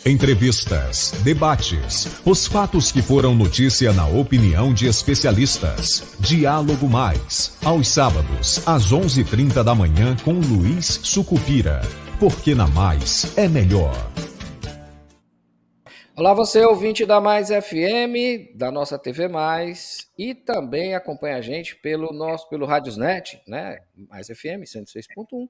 Entrevistas, debates, os fatos que foram notícia na opinião de especialistas. Diálogo Mais, aos sábados, às 11h30 da manhã com Luiz Sucupira. Porque na Mais é melhor. Olá, você ouvinte da Mais FM, da nossa TV Mais, e também acompanha a gente pelo Radiosnet, né? Mais FM 106.1.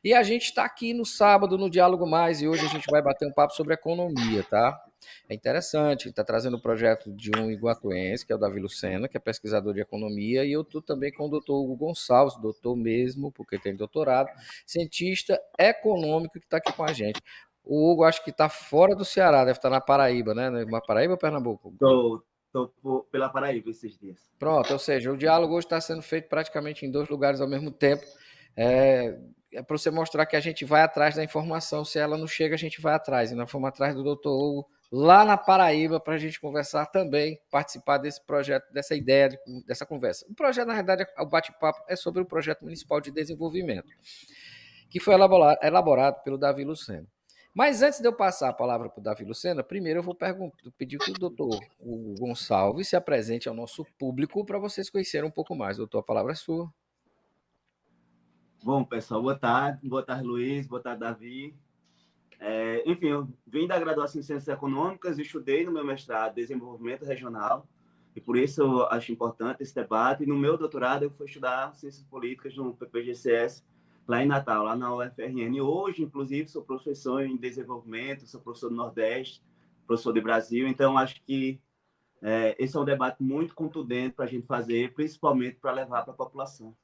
E a gente está aqui no sábado no Diálogo Mais e hoje a gente vai bater um papo sobre economia, tá? É interessante, está trazendo o projeto de um iguatuense, que é o Davi Lucena, que é pesquisador de economia, e eu estou também com o doutor Hugo Gonçalves, doutor mesmo, porque tem doutorado, cientista econômico que está aqui com a gente. O Hugo acho que está fora do Ceará, deve estar na Paraíba, né? Na Paraíba ou Pernambuco? Estou pela Paraíba esses dias. Pronto, ou seja, o diálogo hoje está sendo feito praticamente em 2 lugares ao mesmo tempo. É para você mostrar que a gente vai atrás da informação. Se ela não chega, a gente vai atrás. E nós fomos atrás do doutor Hugo lá na Paraíba para a gente conversar também, participar desse projeto, dessa ideia, dessa conversa. O projeto, na verdade, o bate-papo é sobre o Projeto Municipal de Desenvolvimento, que foi elaborado pelo Davi Lucena. Mas antes de eu passar a palavra para o Davi Lucena, primeiro eu vou pedir que o doutor Gonçalves se apresente ao nosso público para vocês conhecerem um pouco mais. Doutor, a palavra é sua. Bom, pessoal, boa tarde, Luiz, boa tarde, Davi. Enfim, eu vim da graduação em Ciências Econômicas e estudei no meu mestrado Desenvolvimento Regional, e por isso eu acho importante esse debate. E no meu doutorado eu fui estudar Ciências Políticas no PPGCS, lá em Natal, lá na UFRN. Hoje, inclusive, sou professor em desenvolvimento, sou professor do Nordeste, professor de Brasil. Então, acho que esse é um debate muito contundente para a gente fazer, principalmente para levar para a população.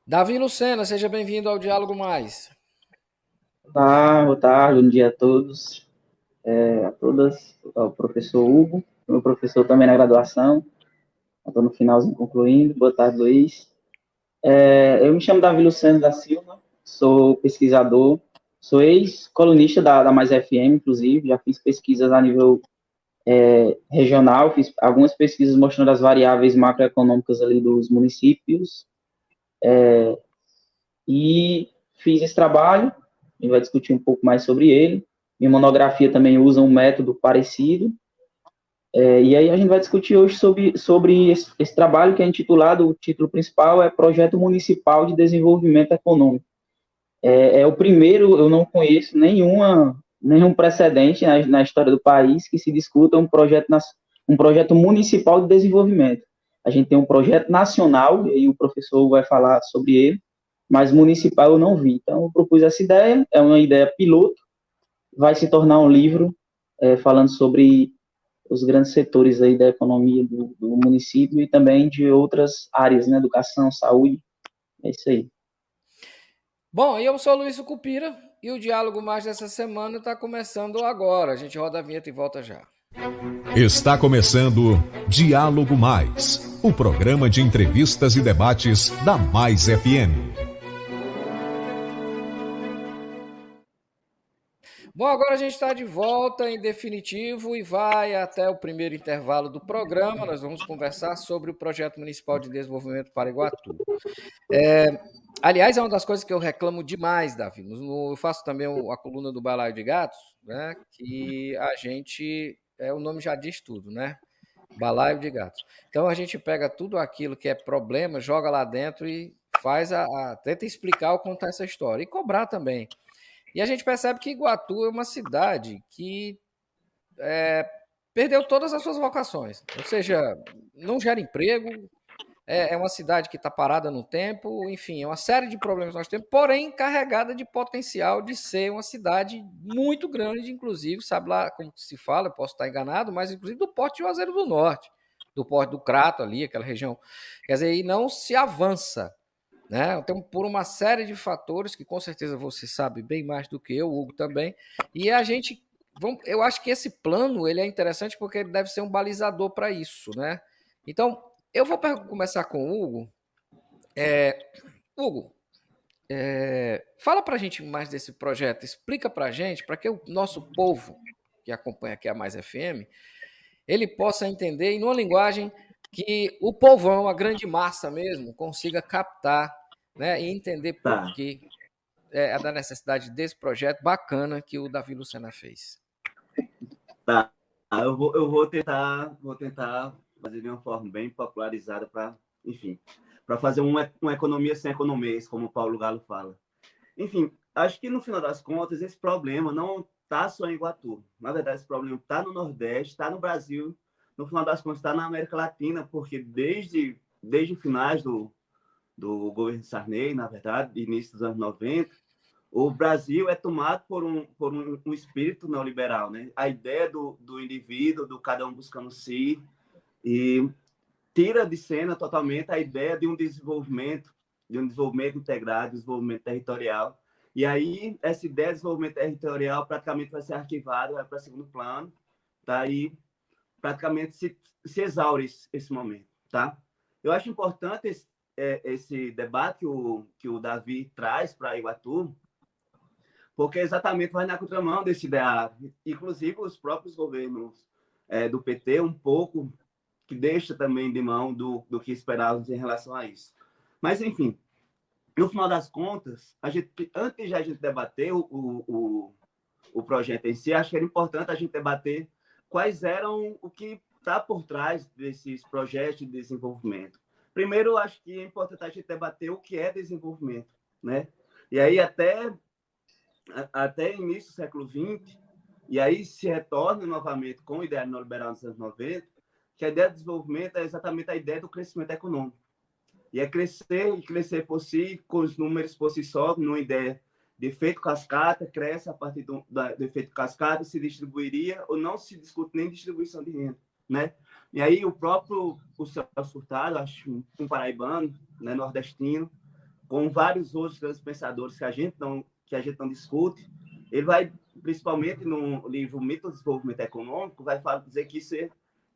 Davi Lucena, seja bem-vindo ao Diálogo Mais. Olá, boa tarde, bom dia a todos, a todas, ao professor Hugo, meu professor também na graduação, estou no finalzinho concluindo. Boa tarde, Luiz. Eu me chamo Davi Lucena da Silva, sou pesquisador, sou ex-colunista da Mais FM, inclusive, já fiz pesquisas a nível regional, fiz algumas pesquisas mostrando as variáveis macroeconômicas ali dos municípios, e fiz esse trabalho. A gente vai discutir um pouco mais sobre ele. Minha monografia também usa um método parecido. E aí a gente vai discutir hoje sobre esse trabalho que é intitulado, o título principal é Projeto Municipal de Desenvolvimento Econômico. É o primeiro, eu não conheço nenhum precedente na história do país que se discuta um projeto municipal de desenvolvimento. A gente tem um projeto nacional, e aí o professor vai falar sobre ele, mas municipal eu não vi. Então, eu propus essa ideia, é uma ideia piloto, vai se tornar um livro falando sobre os grandes setores aí da economia do município e também de outras áreas, né, educação, saúde, é isso aí. Bom, eu sou o Luiz Sucupira e o Diálogo Mais dessa semana está começando agora. A gente roda a vinheta e volta já. Está começando Diálogo Mais, o programa de entrevistas e debates da Mais FM. Bom, agora a gente está de volta em definitivo e vai até o primeiro intervalo do programa. Nós vamos conversar sobre o Projeto Municipal de Desenvolvimento para Iguatu. Aliás, é uma das coisas que eu reclamo demais, Davi. Eu faço também a coluna do Balaio de Gatos, né? Que a gente, o nome já diz tudo, né? Balaio de Gatos. Então a gente pega tudo aquilo que é problema, joga lá dentro e tenta explicar ou contar essa história. E cobrar também. E a gente percebe que Iguatu é uma cidade que perdeu todas as suas vocações. Ou seja, não gera emprego, é uma cidade que está parada no tempo, enfim, é uma série de problemas que nós temos, porém carregada de potencial de ser uma cidade muito grande, inclusive, sabe lá como se fala, posso estar enganado, mas inclusive do Porto de Juazeiro do Norte, do Porto do Crato ali, aquela região. Quer dizer, e não se avança. Né? Então, por uma série de fatores que com certeza você sabe bem mais do que eu, o Hugo também, e eu acho que esse plano ele é interessante porque ele deve ser um balizador para isso, né? Então, eu vou começar com o Hugo. Hugo, fala para a gente mais desse projeto, explica para a gente, para que o nosso povo que acompanha aqui a Mais FM, ele possa entender, e numa linguagem que o povão, a grande massa mesmo, consiga captar, né, e entender por que da necessidade desse projeto bacana que o Davi Lucena fez. Tá. Eu vou tentar fazer de uma forma bem popularizada para, enfim, para fazer uma economia sem economês, como o Paulo Galo fala. Enfim, acho que no final das contas esse problema não está só em Iguatu. Na verdade, esse problema está no Nordeste, está no Brasil, no final das contas está na América Latina, porque desde finais do governo Sarney, na verdade, início dos anos 90, o Brasil é tomado por um espírito neoliberal, né? A ideia do indivíduo, do cada um buscando si, e tira de cena totalmente a ideia de um desenvolvimento integrado, desenvolvimento territorial. E aí, essa ideia de desenvolvimento territorial praticamente vai ser arquivada, vai para segundo plano, tá? E praticamente se exaure esse momento, tá? Eu acho importante esse debate que o Davi traz para Iguatu, porque exatamente vai na contramão desse ideário. Inclusive, os próprios governos do PT, um pouco, que deixa também de mão do que esperávamos em relação a isso. Mas, enfim, no final das contas, antes de a gente debater o projeto em si, acho que era importante a gente debater quais eram o que está por trás desses projetos de desenvolvimento. Primeiro, acho que é importante a gente debater o que é desenvolvimento, né? E aí, até início do século XX, e aí se retorna novamente com o ideário neoliberal nos anos 90, que a ideia de desenvolvimento é exatamente a ideia do crescimento econômico. E é crescer, e crescer por si, com os números por si só, numa ideia de efeito cascata, cresce a partir do efeito cascata, se distribuiria, ou não se discute nem distribuição de renda, né? E aí o Celso Furtado, acho um paraibano, né, nordestino, com vários outros grandes pensadores que a gente não discute, ele vai, principalmente no livro Mito do Desenvolvimento Econômico, vai dizer que isso,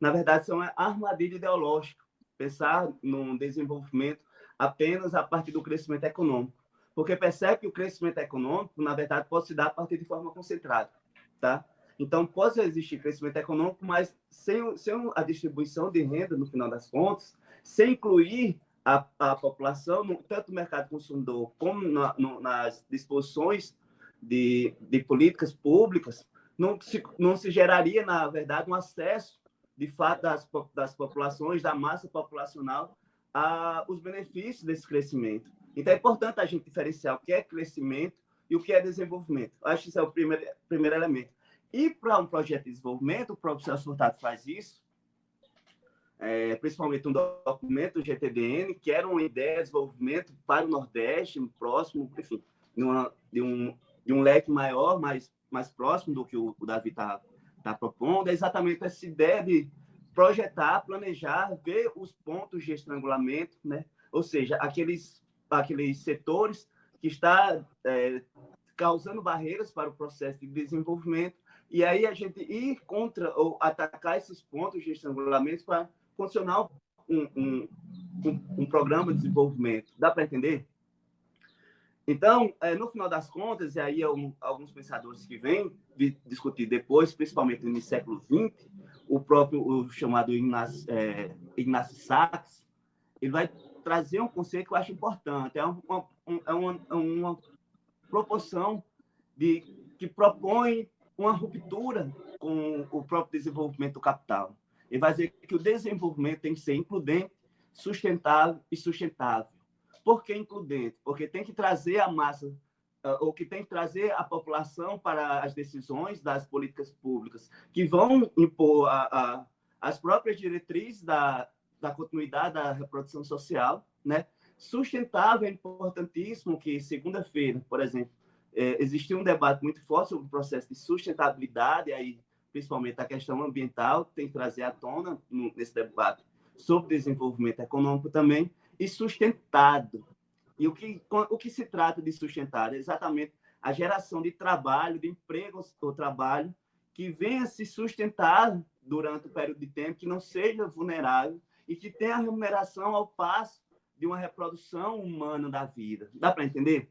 na verdade, é uma armadilha ideológica, pensar no desenvolvimento apenas a partir do crescimento econômico, porque percebe que o crescimento econômico, na verdade, pode se dar a partir de forma concentrada, tá? Então, pode existir crescimento econômico, mas sem a distribuição de renda, no final das contas, sem incluir a população, tanto no mercado consumidor como nas disposições de políticas públicas, não se geraria, na verdade, um acesso, de fato, das populações, da massa populacional, aos benefícios desse crescimento. Então, é importante a gente diferenciar o que é crescimento e o que é desenvolvimento. Eu acho que esse é o primeiro elemento. E para um projeto de desenvolvimento, o professor Furtado faz isso, principalmente um documento do GTDN, que era uma ideia de desenvolvimento para o Nordeste, próximo, enfim, de um leque maior, mais próximo do que o Davi está propondo, é exatamente essa ideia de projetar, planejar, ver os pontos de estrangulamento, né? Ou seja, aqueles setores que estão causando barreiras para o processo de desenvolvimento, e aí a gente ir contra ou atacar esses pontos de estrangulamento para condicionar um programa de desenvolvimento. Dá para entender? Então, no final das contas, e aí alguns pensadores que vêm discutir depois, principalmente no século XX, o chamado Ignacy Sachs, ele vai trazer um conceito que eu acho importante. É uma proporção que propõe uma ruptura com o próprio desenvolvimento do capital. Ele vai dizer que o desenvolvimento tem que ser includente, sustentável e sustentável. Por que includente? Porque tem que trazer a massa, ou que tem que trazer a população para as decisões das políticas públicas, que vão impor as próprias diretrizes da continuidade da reprodução social, né? Sustentável é importantíssimo, que segunda-feira, por exemplo, existiu um debate muito forte sobre o processo de sustentabilidade, aí, principalmente a questão ambiental, tem que trazer à tona nesse debate sobre desenvolvimento econômico também, e sustentado. E o que se trata de sustentado? É exatamente a geração de trabalho, de empregos ou trabalho, que venha se sustentar durante o período de tempo, que não seja vulnerável e que tenha a remuneração ao passo de uma reprodução humana da vida. Dá para entender?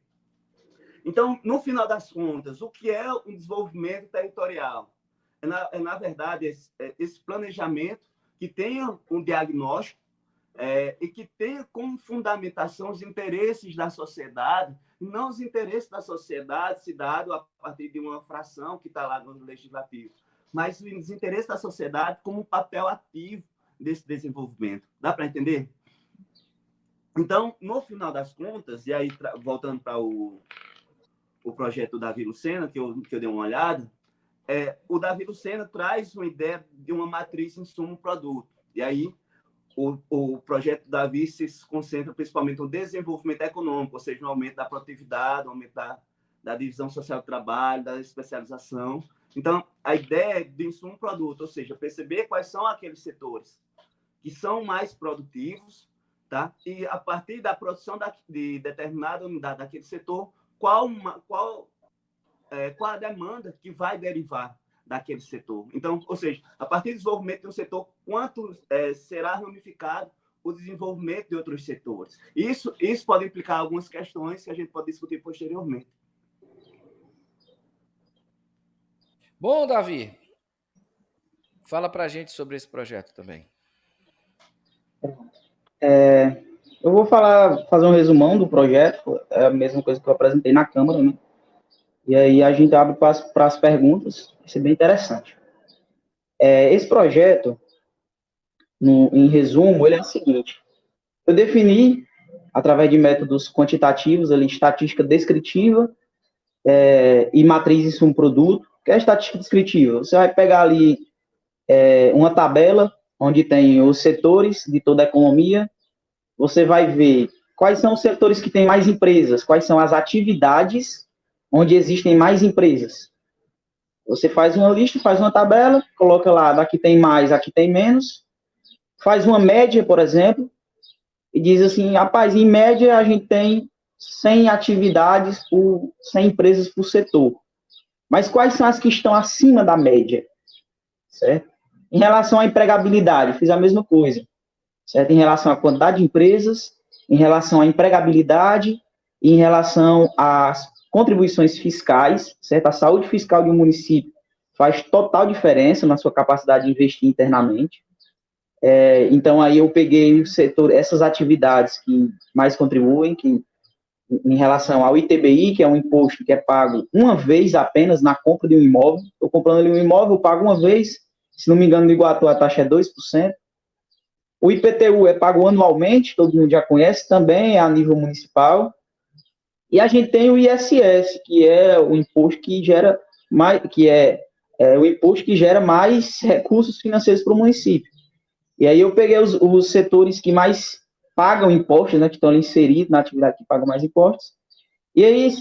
Então, no final das contas, o que é um desenvolvimento territorial? Na verdade, esse planejamento que tenha um diagnóstico e que tenha como fundamentação os interesses da sociedade, e não os interesses da sociedade se dado a partir de uma fração que está lá no legislativo, mas o desinteresse da sociedade como um papel ativo desse desenvolvimento. Dá para entender? Então, no final das contas, e aí voltando para o projeto do Davi Lucena, que eu dei uma olhada, o Davi Lucena traz uma ideia de uma matriz insumo-produto. E aí, o projeto do Davi se concentra principalmente no desenvolvimento econômico, ou seja, no aumento da produtividade, no aumento da divisão social do trabalho, da especialização. Então, a ideia é de insumo-produto, ou seja, perceber quais são aqueles setores que são mais produtivos, tá? E a partir da produção de determinada unidade daquele setor, qual a demanda que vai derivar daquele setor. Então, ou seja, a partir do desenvolvimento de um setor, quanto será ramificado o desenvolvimento de outros setores. Isso pode implicar algumas questões que a gente pode discutir posteriormente. Bom, Davi, fala para a gente sobre esse projeto também. Eu vou fazer um resumão do projeto, é a mesma coisa que eu apresentei na Câmara, né? E aí a gente abre para as perguntas, vai ser bem interessante. Esse projeto, em resumo, ele é o seguinte: eu defini, através de métodos quantitativos, ali, estatística descritiva e matriz insumo-produto. O que é a estatística descritiva? Você vai pegar ali uma tabela onde tem os setores de toda a economia, você vai ver quais são os setores que têm mais empresas, quais são as atividades onde existem mais empresas. Você faz uma lista, faz uma tabela, coloca lá, daqui tem mais, aqui tem menos, faz uma média, por exemplo, e diz assim, rapaz, em média a gente tem 100 atividades, 100 empresas por setor. Mas quais são as que estão acima da média? Certo? Em relação à empregabilidade, fiz a mesma coisa. Certo? Em relação à quantidade de empresas, em relação à empregabilidade, em relação às contribuições fiscais, certo? A saúde fiscal de um município faz total diferença na sua capacidade de investir internamente. Então, aí eu peguei o setor, essas atividades que mais contribuem, que em relação ao ITBI, que é um imposto que é pago uma vez apenas na compra de um imóvel. Estou comprando ali um imóvel, eu pago uma vez, se não me engano, no Iguatu a taxa é 2%. O IPTU é pago anualmente, todo mundo já conhece, também é a nível municipal. E a gente tem o ISS, que é o imposto que gera mais, o imposto que gera mais recursos financeiros para o município. E aí eu peguei os setores que mais pagam impostos, né, que estão ali inseridos na atividade que pagam mais impostos. E aí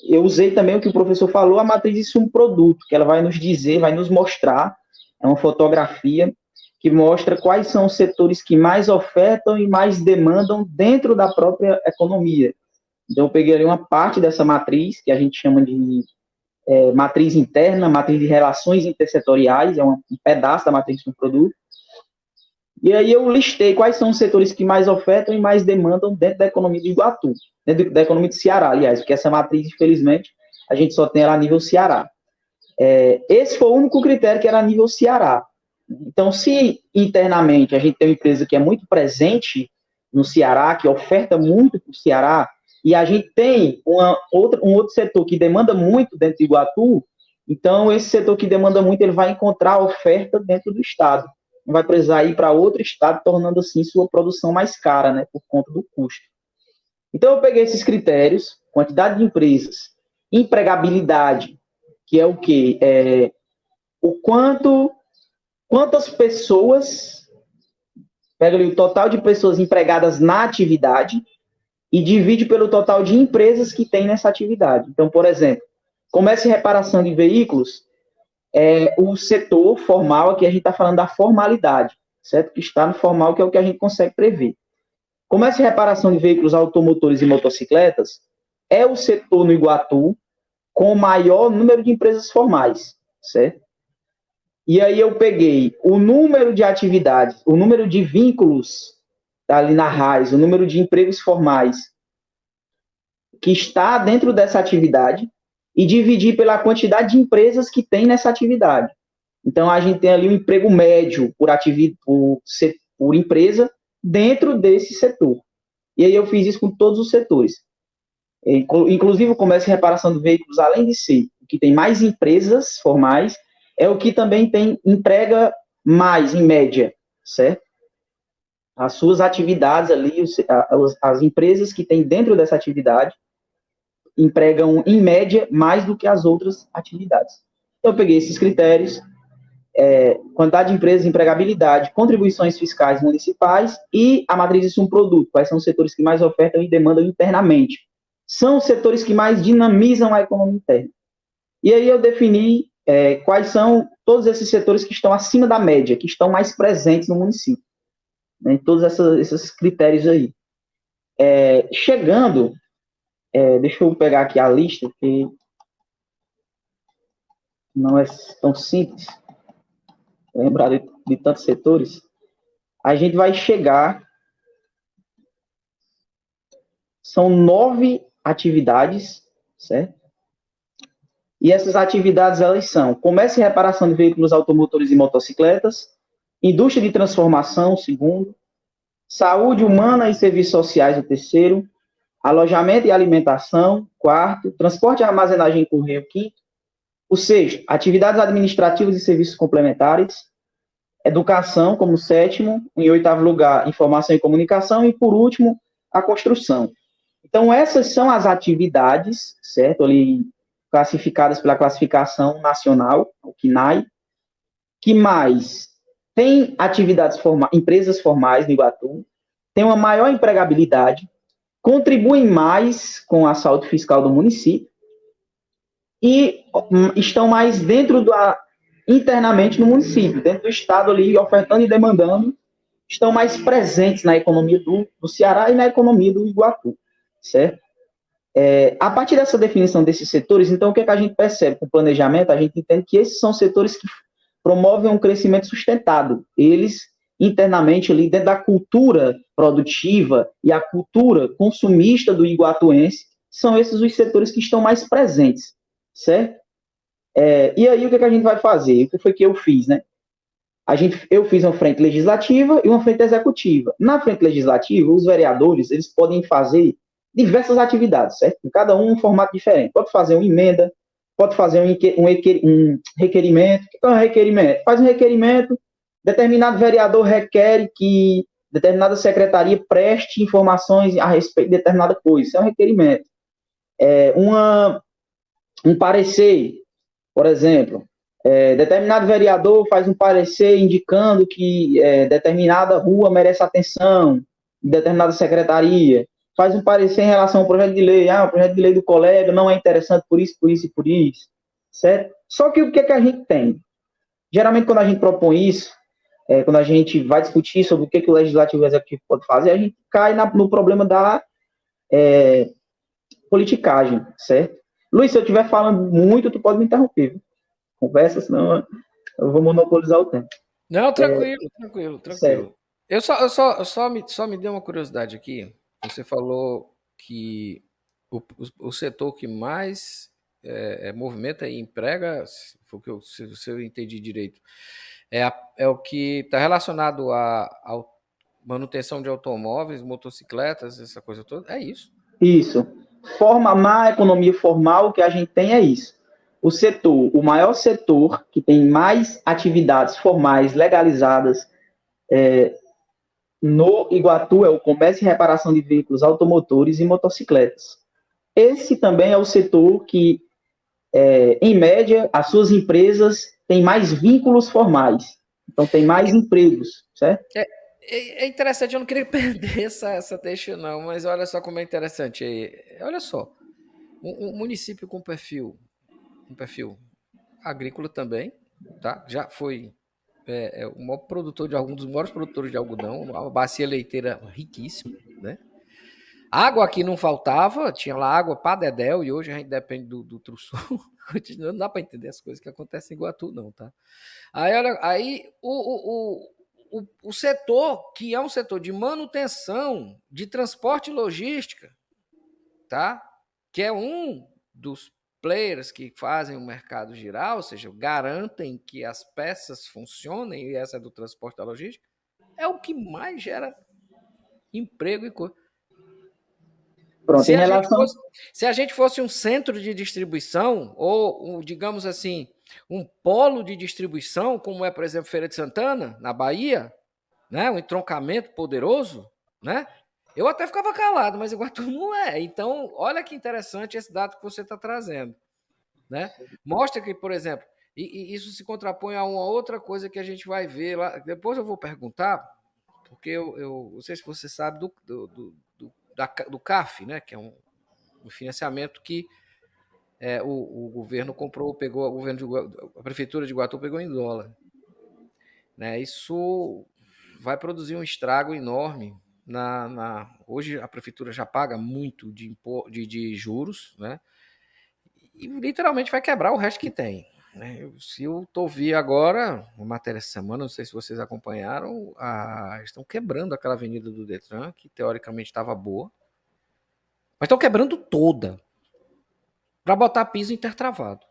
eu usei também o que o professor falou, a matriz de insumo-produto, que ela vai nos dizer, vai nos mostrar, é uma fotografia que mostra quais são os setores que mais ofertam e mais demandam dentro da própria economia. Então, eu peguei ali uma parte dessa matriz, que a gente chama de matriz interna, matriz de relações intersetoriais, é um pedaço da matriz de produto. E aí eu listei quais são os setores que mais ofertam e mais demandam dentro da economia de Iguatu, dentro da economia de Ceará, aliás, porque essa matriz, infelizmente, a gente só tem ela a nível Ceará. Esse foi o único critério que era a nível Ceará. Então, se internamente a gente tem uma empresa que é muito presente no Ceará, que oferta muito para o Ceará, e a gente tem um outro setor que demanda muito dentro de Iguatu, então esse setor que demanda muito, ele vai encontrar oferta dentro do estado. Não vai precisar ir para outro estado, tornando assim sua produção mais cara, né, por conta do custo. Então eu peguei esses critérios, quantidade de empresas, empregabilidade, que é o quê? Quantas pessoas, pega ali o total de pessoas empregadas na atividade, e divide pelo total de empresas que tem nessa atividade. Então, por exemplo, comércio e reparação de veículos é o setor formal, aqui a gente está falando da formalidade, certo? Que está no formal, que é o que a gente consegue prever. Comércio e reparação de veículos automotores e motocicletas é o setor no Iguatu com o maior número de empresas formais, certo? E aí eu peguei o número de atividades, o número de vínculos ali na RAIS, o número de empregos formais que está dentro dessa atividade e dividir pela quantidade de empresas que tem nessa atividade. Então, a gente tem ali um emprego médio por empresa dentro desse setor. E aí eu fiz isso com todos os setores. Inclusive o comércio e reparação de veículos, além de ser o que tem mais empresas formais, é o que também emprega mais, em média, certo? As suas atividades ali, as empresas que têm dentro dessa atividade empregam, em média, mais do que as outras atividades. Então, eu peguei esses critérios, quantidade de empresas, empregabilidade, contribuições fiscais municipais e a matriz de um produto. Quais são os setores que mais ofertam e demandam internamente? São os setores que mais dinamizam a economia interna. E aí eu defini quais são todos esses setores que estão acima da média, que estão mais presentes no município. Né, todos esses critérios aí. Chegando, deixa eu pegar aqui a lista, porque não é tão simples lembrar de tantos setores. A gente vai chegar, são 9 atividades, certo? E essas atividades, elas são comércio e reparação de veículos automotores e motocicletas, indústria de transformação, segundo, saúde humana e serviços sociais, o terceiro, alojamento e alimentação, quarto, transporte e armazenagem em correio, quinto, o sexto, atividades administrativas e serviços complementares, educação como sétimo, em oitavo lugar, informação e comunicação, e por último, a construção. Então, essas são as atividades, certo, ali classificadas pela classificação nacional, o CNAE, que mais tem atividades empresas formais no Iguatu, tem uma maior empregabilidade, contribuem mais com a saúde fiscal do município e estão mais internamente no município, dentro do estado ali, ofertando e demandando, estão mais presentes na economia do Ceará e na economia do Iguatu, certo? A partir dessa definição desses setores, então, o que a gente percebe com o planejamento? A gente entende que esses são setores que promovem um crescimento sustentado. Eles, internamente, ali dentro da cultura produtiva e a cultura consumista do iguatuense, são esses os setores que estão mais presentes, certo? E aí, o que a gente vai fazer? O que foi que eu fiz, né? Eu fiz uma frente legislativa e uma frente executiva. Na frente legislativa, os vereadores, eles podem fazer diversas atividades, certo? Cada um formato diferente. Pode fazer uma emenda, pode fazer um requerimento. O que é um requerimento? Faz um requerimento, determinado vereador requer que determinada secretaria preste informações a respeito de determinada coisa. Isso é um requerimento. Um parecer, por exemplo, determinado vereador faz um parecer indicando que determinada rua merece atenção, determinada secretaria, faz um parecer em relação ao projeto de lei, o projeto de lei do colega não é interessante por isso, por isso e por isso, certo? Só que o que a gente tem? Geralmente, quando a gente propõe isso, quando a gente vai discutir sobre o que o legislativo e o executivo pode fazer, a gente cai no problema da politicagem, certo? Luiz, se eu estiver falando muito, tu pode me interromper, viu? Conversa, senão eu vou monopolizar o tempo. Não, tranquilo. Sério. Eu só me deu uma curiosidade aqui. Você falou que o setor que mais movimenta e emprega, se eu entendi direito, é o que está relacionado à manutenção de automóveis, motocicletas, essa coisa toda. É isso. Isso. Na economia formal, o que a gente tem é isso. O maior setor que tem mais atividades formais legalizadas no Iguatu é o comércio e reparação de veículos automotores e motocicletas. Esse também é o setor que, em média, as suas empresas têm mais vínculos formais. Então, tem mais empregos, certo? É interessante, eu não queria perder essa deixa, não, mas olha só como é interessante. Olha só, um município com perfil agrícola também, tá? Já foi o maior produtor um dos maiores produtores de algodão, uma bacia leiteira riquíssima, né? Água aqui não faltava, tinha lá água para dedéu, e hoje a gente depende do Trusul. Não dá para entender as coisas que acontecem em Iguatu, não, tá? Aí o setor, que é um setor de manutenção, de transporte e logística, tá? Que é um dos players que fazem o mercado girar, ou seja, garantem que as peças funcionem, e essa é do transporte da logística, é o que mais gera emprego e coisa. Pronto, se a gente fosse um centro de distribuição, ou digamos assim, um polo de distribuição, como é, por exemplo, Feira de Santana, na Bahia, né? Um entroncamento poderoso, né? Eu até ficava calado, mas Iguatu não é. Então, olha que interessante esse dado que você está trazendo, né? Mostra que, por exemplo, e isso se contrapõe a uma outra coisa que a gente vai ver lá. Depois eu vou perguntar, porque eu não sei se você sabe do CAF, né? Que é um financiamento que o governo comprou, pegou, a prefeitura de Iguatu pegou em dólar, né? Isso vai produzir um estrago enorme. Hoje a prefeitura já paga muito de juros, né? E literalmente vai quebrar o resto que tem, né? Se eu vi agora, uma matéria essa semana, não sei se vocês acompanharam, estão quebrando aquela avenida do Detran, que teoricamente estava boa, mas estão quebrando toda para botar piso intertravado.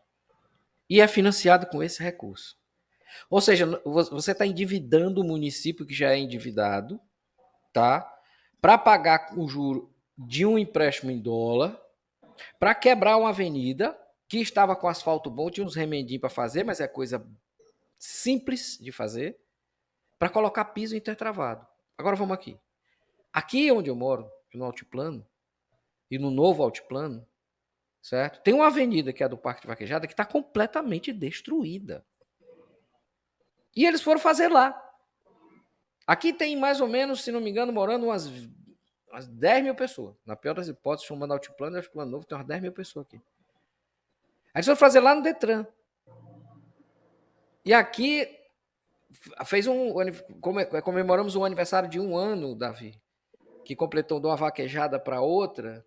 E é financiado com esse recurso. Ou seja, você está endividando o município que já é endividado, tá? Para pagar o juro de um empréstimo em dólar, para quebrar uma avenida que estava com asfalto bom, tinha uns remendinhos para fazer, mas é coisa simples de fazer, para colocar piso intertravado. Agora vamos aqui. Aqui onde eu moro, no Altiplano, e no novo Altiplano, certo? Tem uma avenida que é a do Parque de Vaquejada que está completamente destruída. E eles foram fazer lá. Aqui tem mais ou menos, se não me engano, morando umas 10 mil pessoas. Na pior das hipóteses, chamando Altiplano e Altiplano Novo, tem umas 10 mil pessoas aqui. Aí eles foram fazer lá no Detran. E aqui comemoramos o aniversário de 1 ano, Davi, que completou de uma vaquejada para outra,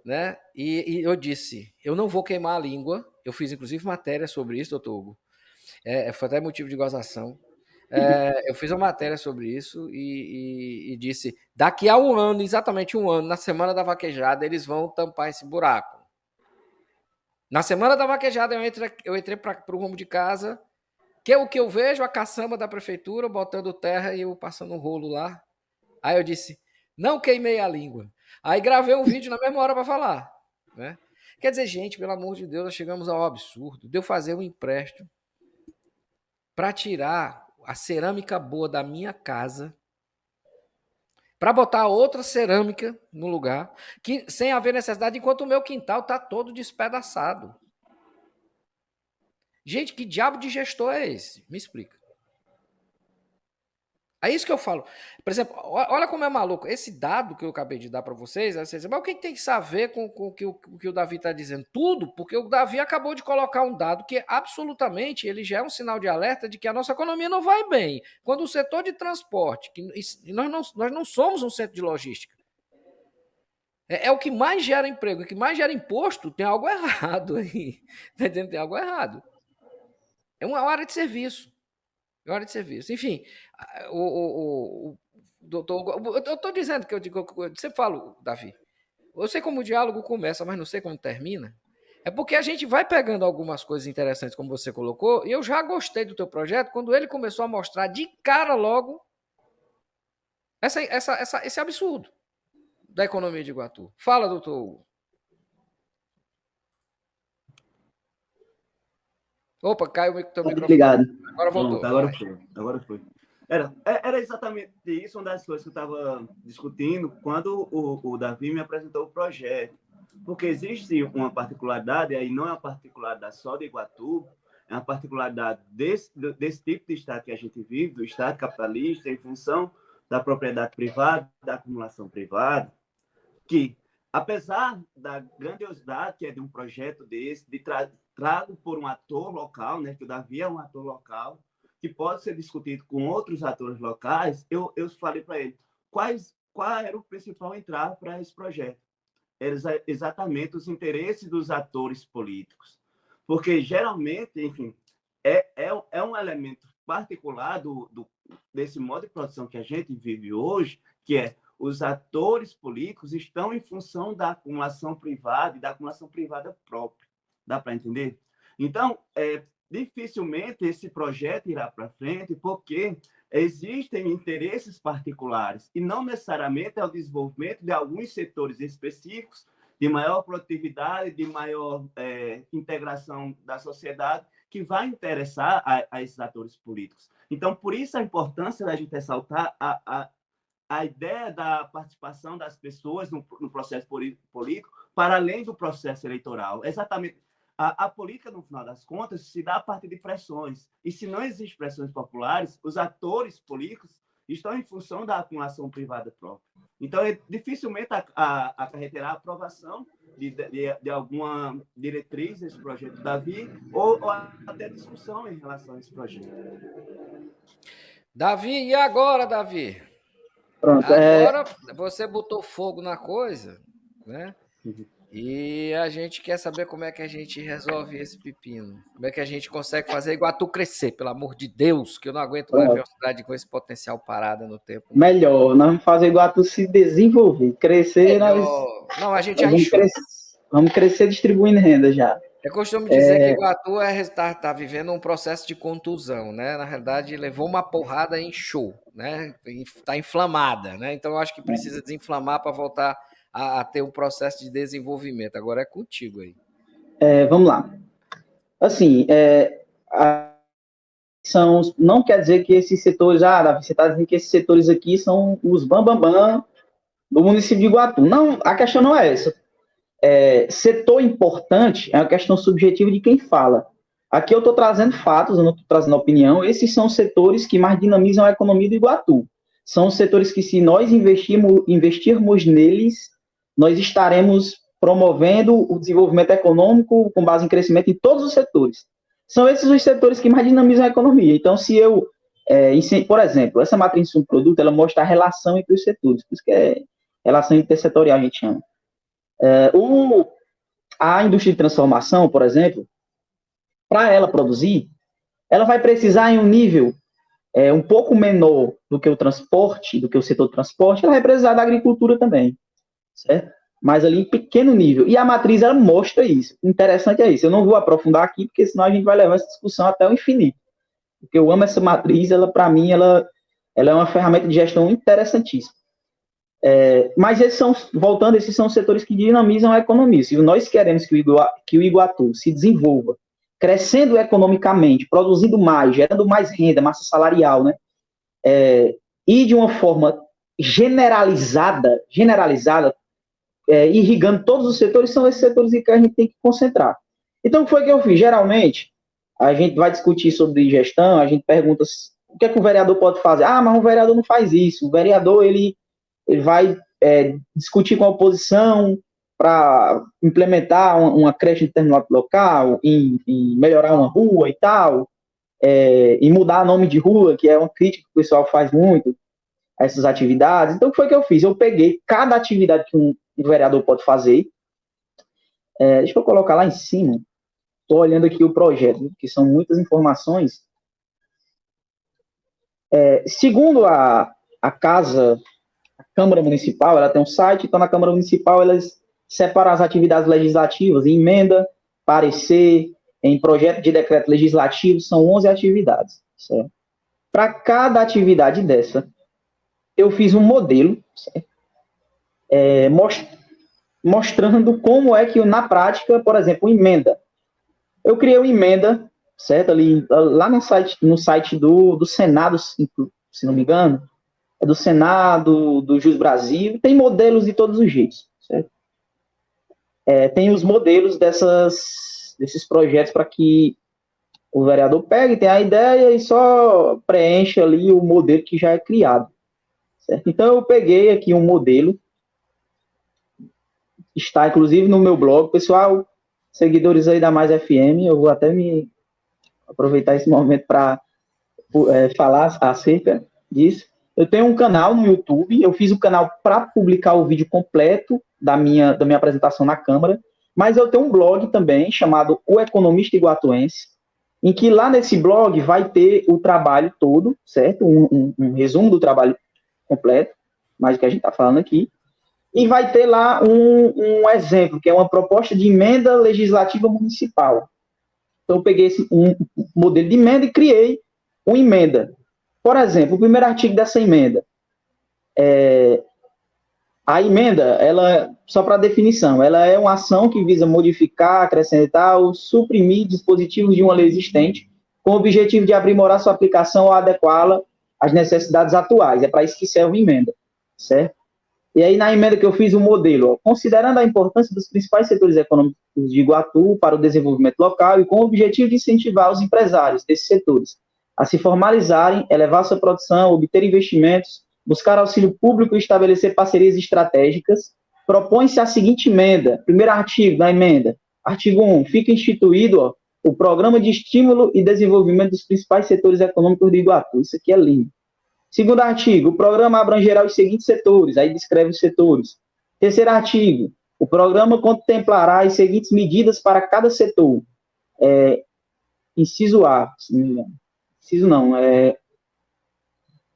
né? E eu disse, eu não vou queimar a língua. Eu fiz, inclusive, matéria sobre isso, doutor Hugo. Foi até motivo de gozação. Eu fiz uma matéria sobre isso e disse, daqui a 1 ano, exatamente 1 ano, na semana da vaquejada, eles vão tampar esse buraco. Na semana da vaquejada, eu entrei para o rumo de casa, que é o que eu vejo, a caçamba da prefeitura botando terra e eu passando um rolo lá. Aí eu disse, não queimei a língua. Aí gravei um vídeo na mesma hora para falar, né? Quer dizer, gente, pelo amor de Deus, nós chegamos ao absurdo de eu fazer um empréstimo para tirar a cerâmica boa da minha casa, para botar outra cerâmica no lugar, que sem haver necessidade, enquanto o meu quintal está todo despedaçado. Gente, que diabo de gestor é esse? Me explica. É isso que eu falo. Por exemplo, olha como é maluco. Esse dado que eu acabei de dar para vocês, mas o que tem que ver com o que o Davi está dizendo? Tudo, porque o Davi acabou de colocar um dado que absolutamente ele já é um sinal de alerta de que a nossa economia não vai bem. Quando o setor de transporte, nós não somos um centro de logística, é o que mais gera emprego, o que mais gera imposto, tem algo errado aí. Tá entendendo? Tem algo errado. É uma área de serviço. Hora de serviço. Enfim, doutor, eu estou dizendo que eu sempre falo, Davi, eu sei como o diálogo começa, mas não sei como termina. É porque a gente vai pegando algumas coisas interessantes, como você colocou, e eu já gostei do teu projeto quando ele começou a mostrar de cara logo esse absurdo da economia de Iguatu. Fala, doutor Hugo. Opa, caiu o teu microfone. Obrigado. Agora voltou. Agora foi. Era exatamente isso, uma das coisas que eu estava discutindo quando o Davi me apresentou o projeto. Porque existe uma particularidade, e aí não é uma particularidade só de Iguatu, é uma particularidade desse tipo de Estado que a gente vive, do Estado capitalista, em função da propriedade privada, da acumulação privada, que, apesar da grandiosidade que é de um projeto desse, trago por um ator local, né, que o Davi é um ator local, que pode ser discutido com outros atores locais, eu falei para ele qual era o principal entrave para esse projeto. Era exatamente os interesses dos atores políticos. Porque, geralmente, enfim, é um elemento particular desse modo de produção que a gente vive hoje, que é os atores políticos estão em função da acumulação privada e da acumulação privada própria. Dá para entender? Então, dificilmente esse projeto irá para frente, porque existem interesses particulares e não necessariamente é o desenvolvimento de alguns setores específicos de maior produtividade, de maior integração da sociedade, que vai interessar a esses atores políticos. Então, por isso a importância da gente ressaltar a ideia da participação das pessoas no processo político para além do processo eleitoral. Exatamente. A política, no final das contas, se dá a partir de pressões. E se não existem pressões populares, os atores políticos estão em função da acumulação privada própria. Então, dificilmente acarreterá a aprovação de alguma diretriz desse projeto Davi ou até discussão em relação a esse projeto. Davi, e agora, Davi? Pronto. Agora você botou fogo na coisa, né? E a gente quer saber como é que a gente resolve esse pepino. Como é que a gente consegue fazer Iguatu crescer, pelo amor de Deus, que eu não aguento mais ver uma cidade com esse potencial parada no tempo. Melhor, nós vamos fazer Iguatu se desenvolver, crescer. Não, a gente já enxerga. Vamos crescer distribuindo renda já. Eu costumo dizer que Iguatu está vivendo um processo de contusão, né? Na verdade, levou uma porrada e inchou, né? Está inflamada, né? Então, eu acho que precisa desinflamar para voltar a ter um processo de desenvolvimento. Agora é contigo aí. Vamos lá. Assim, não quer dizer que esses setores... Davi, você está dizendo que esses setores aqui são os bambambam do município de Iguatu. Não, a questão não é essa. Setor importante é uma questão subjetiva de quem fala. Aqui eu estou trazendo fatos, eu não estou trazendo opinião. Esses são os setores que mais dinamizam a economia do Iguatu. São os setores que, se nós investirmos neles, nós estaremos promovendo o desenvolvimento econômico com base em crescimento em todos os setores. São esses os setores que mais dinamizam a economia. Então, se eu, por exemplo, essa matriz de insumo-produto, ela mostra a relação entre os setores, por isso que é relação intersetorial, a gente chama. A indústria de transformação, por exemplo, para ela produzir, ela vai precisar em um nível um pouco menor do que o transporte, do que o setor de transporte, ela vai precisar da agricultura também, certo? Mas ali em pequeno nível. E a matriz, ela mostra isso. O interessante é isso. Eu não vou aprofundar aqui, porque senão a gente vai levar essa discussão até o infinito. Porque eu amo essa matriz, para mim, ela é uma ferramenta de gestão interessantíssima. Mas esses são os setores que dinamizam a economia. Se nós queremos que o Iguatu se desenvolva, crescendo economicamente, produzindo mais, gerando mais renda, massa salarial, né? E de uma forma generalizada, irrigando todos os setores, são esses setores que a gente tem que concentrar. Então, o que foi que eu fiz? Geralmente, a gente vai discutir sobre gestão, a gente pergunta o que é que o vereador pode fazer. Mas o vereador não faz isso. O vereador, ele vai discutir com a oposição para implementar uma creche em determinado local, em melhorar uma rua e tal, e mudar nome de rua, que é uma crítica que o pessoal faz muito a essas atividades. Então, o que foi que eu fiz? Eu peguei cada atividade que um vereador pode fazer. Deixa eu colocar lá em cima. Estou olhando aqui o projeto, que são muitas informações. Segundo a Câmara Municipal, ela tem um site, então na Câmara Municipal elas separam as atividades legislativas em emenda, parecer, em projeto de decreto legislativo, são 11 atividades. Para cada atividade dessa, eu fiz um modelo, mostrando como é que, na prática, por exemplo, emenda. Eu criei uma emenda, certo? Lá no site do Senado, se não me engano, do Senado, do Jus Brasil, tem modelos de todos os jeitos, certo? Tem os modelos desses projetos para que o vereador pegue, tem a ideia e só preenche ali o modelo que já é criado, certo? Então, eu peguei aqui um modelo, está inclusive no meu blog, pessoal, seguidores aí da Mais FM, eu vou até aproveitar esse momento para falar acerca disso. Eu tenho um canal no YouTube, eu fiz o canal para publicar o vídeo completo da minha apresentação na Câmara, mas eu tenho um blog também, chamado O Economista Iguatuense, em que lá nesse blog vai ter o trabalho todo, certo? Um resumo do trabalho completo, mais do que a gente está falando aqui, e vai ter lá um exemplo, que é uma proposta de emenda legislativa municipal. Então, eu peguei um modelo de emenda e criei uma emenda. Por exemplo, o primeiro artigo dessa emenda A emenda, ela, só para definição, ela é uma ação que visa modificar, acrescentar ou suprimir dispositivos de uma lei existente, com o objetivo de aprimorar sua aplicação ou adequá-la às necessidades atuais. É para isso que serve a emenda, certo? E aí, na emenda que eu fiz o modelo, ó, considerando a importância dos principais setores econômicos de Iguatu para o desenvolvimento local e com o objetivo de incentivar os empresários desses setores a se formalizarem, elevar sua produção, obter investimentos, buscar auxílio público e estabelecer parcerias estratégicas, propõe-se a seguinte emenda, primeiro artigo da emenda, artigo 1, fica instituído, ó, o Programa de Estímulo e Desenvolvimento dos Principais Setores Econômicos de Iguatu. Isso aqui é lindo. Segundo artigo, o programa abrangerá os seguintes setores, aí descreve os setores. Terceiro artigo, o programa contemplará as seguintes medidas para cada setor. Inciso A, se não me engano. Inciso não,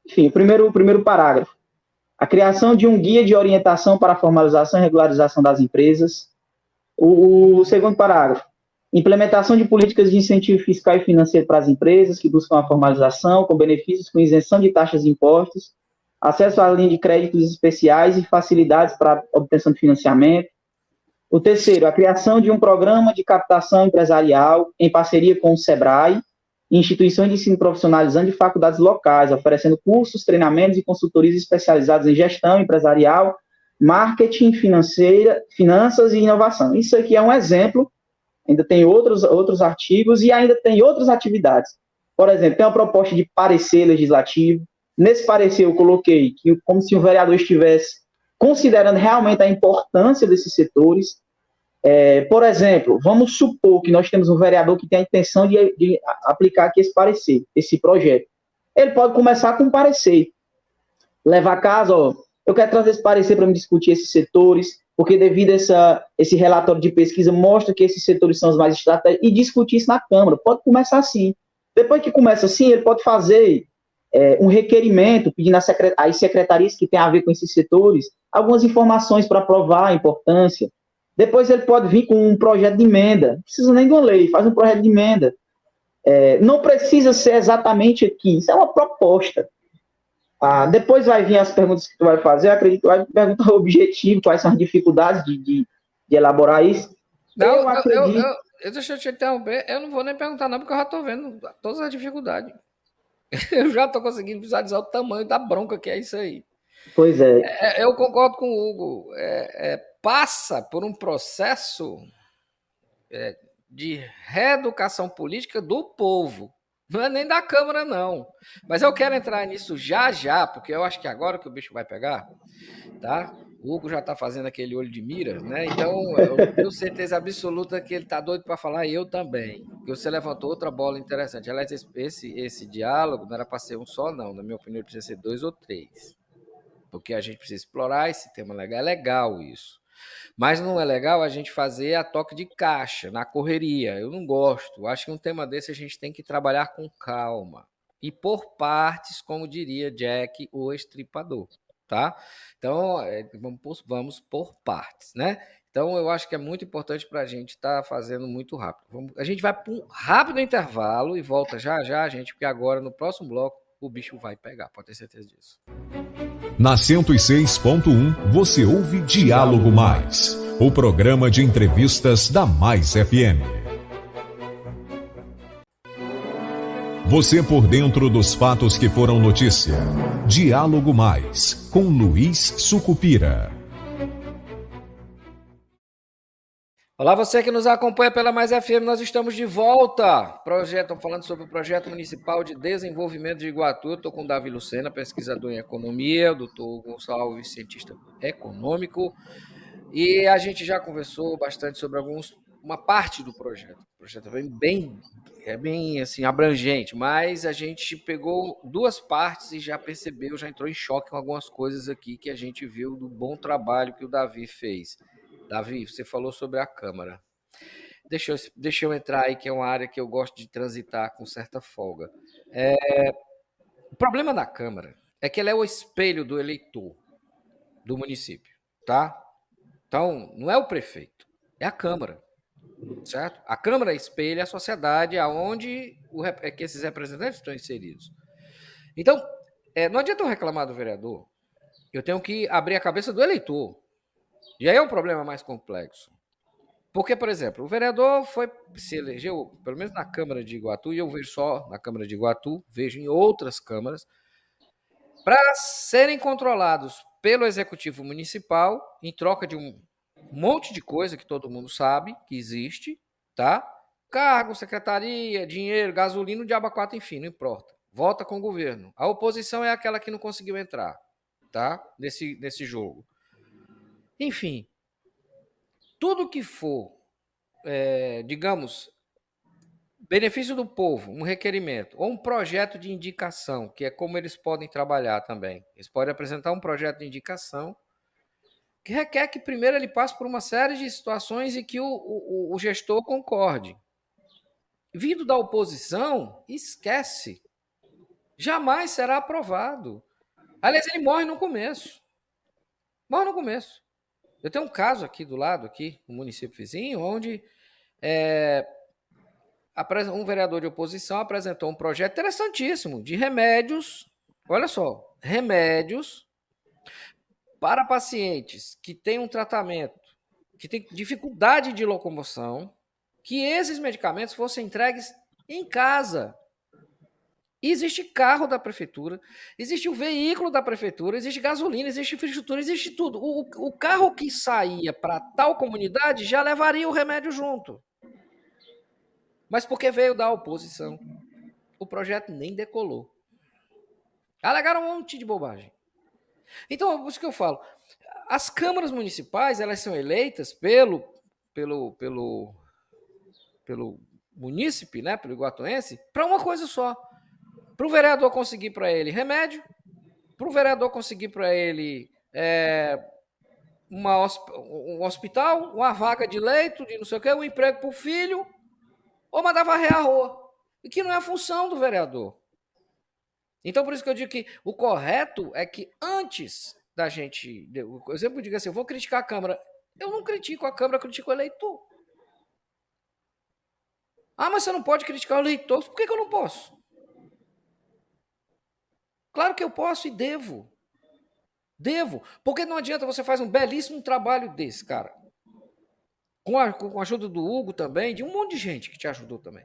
enfim, o primeiro parágrafo. A criação de um guia de orientação para a formalização e regularização das empresas. O segundo parágrafo. Implementação de políticas de incentivo fiscal e financeiro para as empresas que buscam a formalização, com benefícios com isenção de taxas e impostos, acesso à linha de créditos especiais e facilidades para a obtenção de financiamento. O terceiro, a criação de um programa de captação empresarial em parceria com o SEBRAE, instituições de ensino profissionalizante e faculdades locais, oferecendo cursos, treinamentos e consultorias especializadas em gestão empresarial, marketing, finanças e inovação. Isso aqui é um exemplo. Ainda tem outros artigos e ainda tem outras atividades. Por exemplo, tem uma proposta de parecer legislativo. Nesse parecer eu coloquei que como se o vereador estivesse considerando realmente a importância desses setores. Por exemplo, vamos supor que nós temos um vereador que tem a intenção de aplicar aqui esse parecer, esse projeto. Ele pode começar com um parecer. Levar a casa, ó, eu quero trazer esse parecer para me discutir esses setores, porque devido a esse relatório de pesquisa mostra que esses setores são os mais estratégicos, e discutir isso na Câmara. Pode começar assim. Depois que começa assim, ele pode fazer um requerimento, pedindo às secretarias que tem a ver com esses setores, algumas informações para provar a importância. Depois ele pode vir com um projeto de emenda. Não precisa nem de uma lei, faz um projeto de emenda. Não precisa ser exatamente aqui, isso é uma proposta. Depois vai vir as perguntas que tu vai fazer, eu acredito que vai perguntar o objetivo, quais são as dificuldades de elaborar isso. Não, deixa eu te interromper, eu não vou nem perguntar não, porque eu já estou vendo todas as dificuldades. Eu já estou conseguindo visualizar o tamanho da bronca que é isso aí. Pois é. Eu concordo com o Hugo. Passa por um processo de reeducação política do povo. Não é nem da Câmara, não. Mas eu quero entrar nisso já, porque eu acho que agora que o bicho vai pegar, tá? O Hugo já está fazendo aquele olho de mira, né? Então, eu tenho certeza absoluta que ele está doido para falar, e eu também. Porque você levantou outra bola interessante. Aliás, esse diálogo não era para ser um só, não. Na minha opinião, precisa ser 2 ou 3. Porque a gente precisa explorar esse tema legal. É legal isso. Mas não é legal a gente fazer a toque de caixa, na correria. Eu não gosto. Acho que um tema desse a gente tem que trabalhar com calma. E por partes, como diria Jack, o estripador. Tá? Então, vamos por partes, né? Então, eu acho que é muito importante para a gente estar fazendo muito rápido. A gente vai para um rápido intervalo e volta já, gente, porque agora, no próximo bloco, o bicho vai pegar, pode ter certeza disso. Na 106.1, você ouve Diálogo Mais, o programa de entrevistas da Mais FM. Você por dentro dos fatos que foram notícia. Diálogo Mais, com Luiz Sucupira. Olá, você que nos acompanha pela Mais FM, nós estamos de volta. Estamos falando sobre o Projeto Municipal de Desenvolvimento de Iguatu. Eu estou com o Davi Lucena, pesquisador em economia, o doutor Gonçalves, cientista econômico. E a gente já conversou bastante sobre uma parte do projeto. O projeto é bem assim, abrangente, mas a gente pegou 2 partes e já percebeu, já entrou em choque com algumas coisas aqui que a gente viu do bom trabalho que o Davi fez. Davi, você falou sobre a Câmara. Deixa eu entrar aí, que é uma área que eu gosto de transitar com certa folga. O problema da Câmara é que ela é o espelho do eleitor do município, tá? Então, não é o prefeito, é a Câmara, certo? A Câmara espelha a sociedade aonde que esses representantes estão inseridos. Então, não adianta eu reclamar do vereador Eu tenho que abrir a cabeça do eleitor. E aí é um problema mais complexo. Porque, por exemplo, o vereador se elegeu, pelo menos na Câmara de Iguatu, e eu vejo só na Câmara de Iguatu, vejo em outras câmaras, para serem controlados pelo Executivo Municipal, em troca de um monte de coisa que todo mundo sabe que existe, tá? Cargo, secretaria, dinheiro, gasolina, o diabo 4, enfim, não importa. Volta com o governo. A oposição é aquela que não conseguiu entrar, tá? Nesse jogo. Enfim, tudo que for, digamos, benefício do povo, um requerimento, ou um projeto de indicação, que é como eles podem trabalhar também. Eles podem apresentar um projeto de indicação que requer que primeiro ele passe por uma série de situações e que o gestor concorde. Vindo da oposição, esquece. Jamais será aprovado. Aliás, ele morre no começo. Morre no começo. Eu tenho um caso aqui do lado, aqui, no município vizinho, onde um vereador de oposição apresentou um projeto interessantíssimo de remédios, olha só, remédios para pacientes que têm um tratamento, que têm dificuldade de locomoção, que esses medicamentos fossem entregues em casa. E existe carro da prefeitura, existe o veículo da prefeitura, existe gasolina, existe infraestrutura, existe tudo. O carro que saía para tal comunidade já levaria o remédio junto. Mas porque veio da oposição, o projeto nem decolou. Alegaram um monte de bobagem. Então, por isso que eu falo, as câmaras municipais, elas são eleitas pelo munícipe, né, pelo iguatuense, para uma coisa só. Para o vereador conseguir para ele remédio, para o vereador conseguir para ele um hospital, uma vaga de leito, de não sei o quê, um emprego para o filho, ou mandar varrer a rua. E que não é a função do vereador. Então, por isso que eu digo que o correto é que antes da gente... Eu sempre digo assim, eu vou criticar a Câmara. Eu não critico a Câmara, eu critico o eleitor. Ah, mas você não pode criticar o eleitor. Por que eu não posso? Claro que eu posso e devo. Devo. Porque não adianta você fazer um belíssimo trabalho desse, cara. Com a ajuda do Hugo também, de um monte de gente que te ajudou também.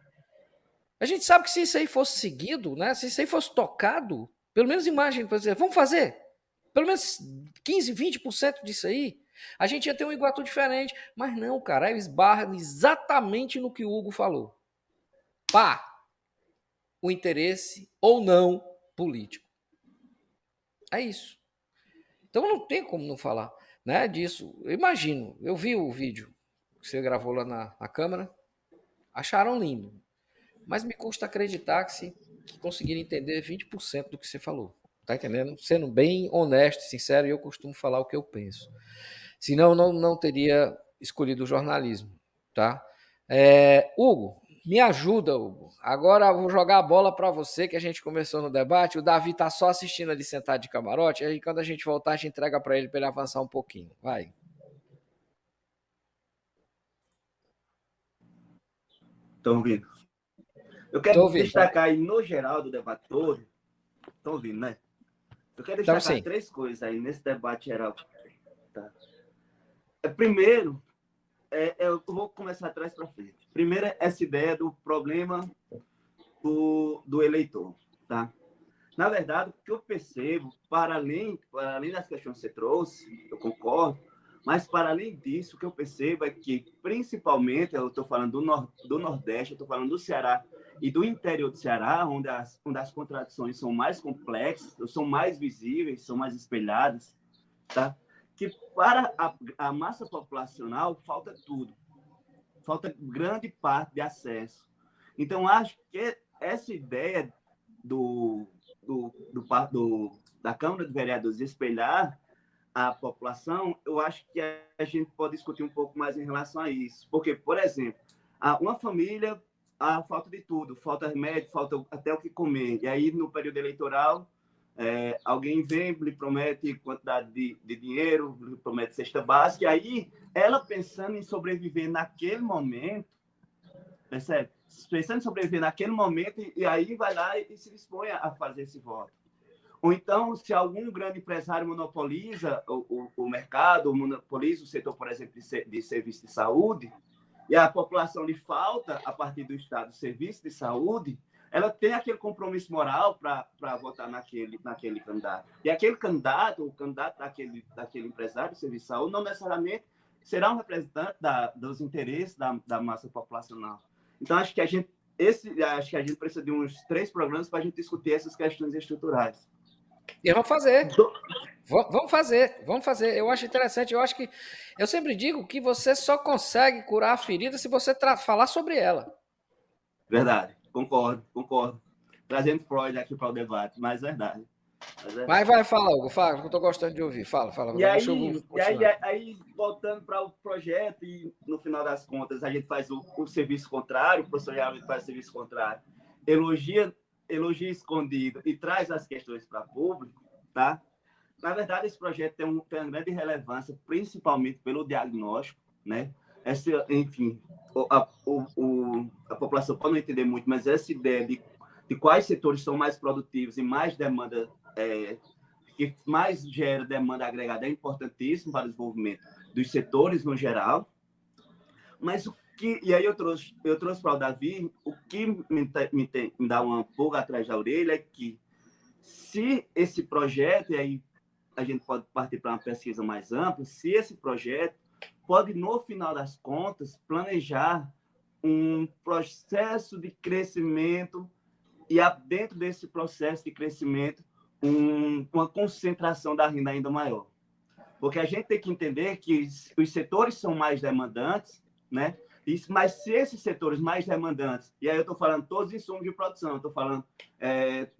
A gente sabe que se isso aí fosse seguido, né? Se isso aí fosse tocado, pelo menos imagem para dizer, vamos fazer pelo menos 15, 20% disso aí, a gente ia ter um Iguatu diferente. Mas não, cara, eles esbarram exatamente no que o Hugo falou. Pá! O interesse ou não político. É isso. Então não tem como não falar, né, disso. Eu imagino, eu vi o vídeo que você gravou lá na Câmara, acharam lindo. Mas me custa acreditar que conseguiram entender 20% do que você falou. Tá entendendo? Sendo bem honesto e sincero, eu costumo falar o que eu penso. Senão, não teria escolhido o jornalismo. Tá? Hugo, me ajuda, Hugo. Agora eu vou jogar a bola para você, que a gente começou no debate. O Davi tá só assistindo ali sentado de camarote. Aí quando a gente voltar, a gente entrega para ele avançar um pouquinho. Vai. Estão ouvindo? Eu quero destacar aí, no geral do debate todo, estão ouvindo, né? Eu quero destacar três coisas aí nesse debate geral. Tá? Primeiro, eu vou começar atrás para frente. Primeiro, essa ideia do problema do eleitor. Tá? Na verdade, o que eu percebo, para além das questões que você trouxe, eu concordo, mas, para além disso, o que eu percebo é que, principalmente, eu estou falando do Nordeste, eu estou falando do Ceará e do interior do Ceará, onde as contradições são mais complexas, são mais visíveis, são mais espelhadas, tá? Que para a massa populacional falta tudo. Falta grande parte de acesso. Então, acho que essa ideia da Câmara de Vereadores espelhar a população, eu acho que a gente pode discutir um pouco mais em relação a isso. Porque, por exemplo, uma família, falta de tudo, falta remédio, falta até o que comer. E aí, no período eleitoral, alguém vem, lhe promete quantidade de dinheiro, lhe promete cesta básica, e aí ela pensando em sobreviver naquele momento, percebe? Pensando em sobreviver naquele momento, e aí vai lá e se dispõe a fazer esse voto. Ou então, se algum grande empresário monopoliza o mercado, monopoliza o setor, por exemplo, de serviço de saúde, e a população lhe falta, a partir do Estado, serviço de saúde, ela tem aquele compromisso moral para votar naquele candidato. E aquele candidato, o candidato daquele empresário de serviço de saúde, não necessariamente será um representante dos interesses da massa populacional. Então, acho que a gente precisa de uns 3 programas para a gente discutir essas questões estruturais. E vamos fazer. Eu acho interessante. Eu sempre digo que você só consegue curar a ferida se você falar sobre ela. Verdade, concordo. Trazendo Freud aqui para o debate, mas verdade. Vai, fala, Hugo, fala, que eu estou gostando de ouvir. Fala. E aí, voltando para o projeto, e no final das contas, a gente faz o serviço contrário, o professor Geraldo faz o serviço contrário, elogia escondido e traz as questões para público, tá? Na verdade, esse projeto tem uma grande relevância, principalmente pelo diagnóstico, né? Enfim, a população pode não entender muito, mas essa ideia de quais setores são mais produtivos e mais demanda, que mais gera demanda agregada, é importantíssimo para o desenvolvimento dos setores no geral. Mas e aí eu trouxe para o Davi, o que me dá uma pulga atrás da orelha é que, se esse projeto, e aí a gente pode partir para uma pesquisa mais ampla, se esse projeto pode, no final das contas, planejar um processo de crescimento e, dentro desse processo de crescimento, uma concentração da renda ainda maior. Porque a gente tem que entender que os setores são mais demandantes, né? Mas se esses setores mais demandantes, e aí eu estou falando todos os insumos de produção, estou falando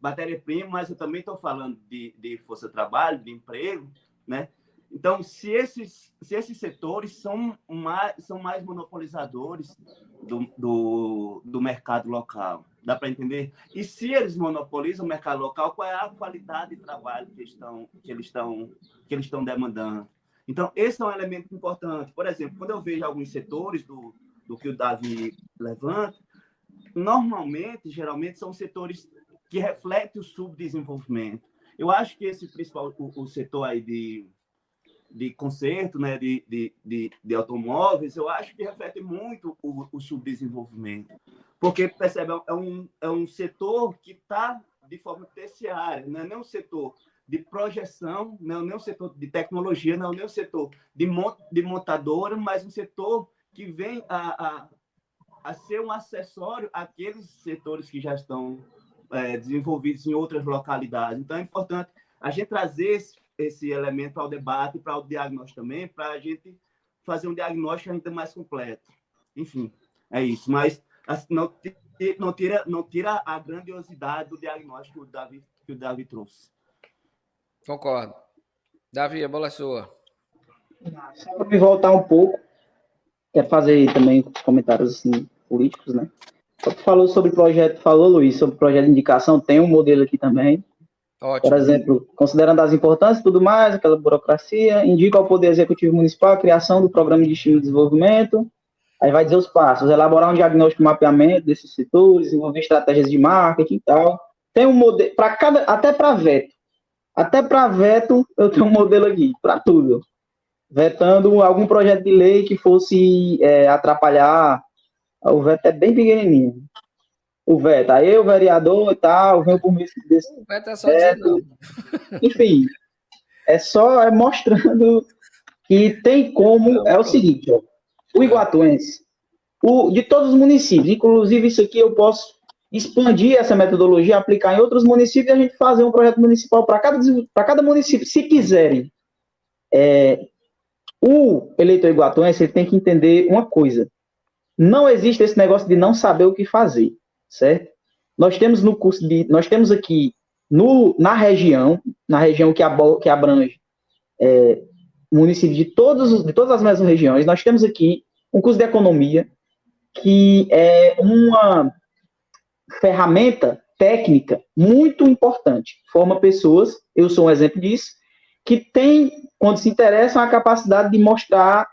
matéria-prima, mas eu também estou falando de força-trabalho, de emprego, né? Então, se esses setores são mais monopolizadores do mercado local, dá para entender? E se eles monopolizam o mercado local, qual é a qualidade de trabalho que eles estão demandando? Então, esse é um elemento importante. Por exemplo, quando eu vejo alguns setores do que o Davi levanta, geralmente, são setores que refletem o subdesenvolvimento. Eu acho que esse principal, o setor aí de conserto, né, de automóveis, eu acho que reflete muito o subdesenvolvimento. Porque, percebe, é um setor que está de forma terciária, não é nem um setor de projeção, não é nem um setor de tecnologia, não é nem um setor de montadora, mas um setor que vem a ser um acessório àqueles setores que já estão desenvolvidos em outras localidades. Então, é importante a gente trazer esse elemento ao debate, para o diagnóstico também, para a gente fazer um diagnóstico ainda mais completo. Enfim, é isso. Mas não tira a grandiosidade do diagnóstico que o Davi trouxe. Concordo. Davi, a bola é sua. Só para me voltar um pouco, quero fazer também comentários assim, políticos, né? Só que falou sobre o projeto, Luiz, sobre o projeto de indicação, tem um modelo aqui também. Ótimo. Por exemplo, considerando as importâncias e tudo mais, aquela burocracia, indica ao Poder Executivo Municipal a criação do Programa de Estímulo e Desenvolvimento, aí vai dizer os passos, elaborar um diagnóstico e mapeamento desses setores, desenvolver estratégias de marketing e tal. Tem um modelo, até para veto. Até para veto, eu tenho um modelo aqui, para tudo. Vetando algum projeto de lei que fosse atrapalhar, o veto é bem pequenininho. O veto, aí o vereador e tal, vem por meio desse. O veto é só dizer não. Enfim, é mostrando que tem como. É o seguinte, ó, o iguatuense, de todos os municípios, inclusive isso aqui eu posso expandir essa metodologia, aplicar em outros municípios e a gente fazer um projeto municipal para cada município. Se quiserem, o eleitor iguatuense ele tem que entender uma coisa: não existe esse negócio de não saber o que fazer, certo? Nós temos aqui na região que abrange municípios de todas as mesmas regiões, nós temos aqui um curso de economia que é uma ferramenta técnica muito importante. Forma pessoas, eu sou um exemplo disso, que tem, quando se interessam, a capacidade de mostrar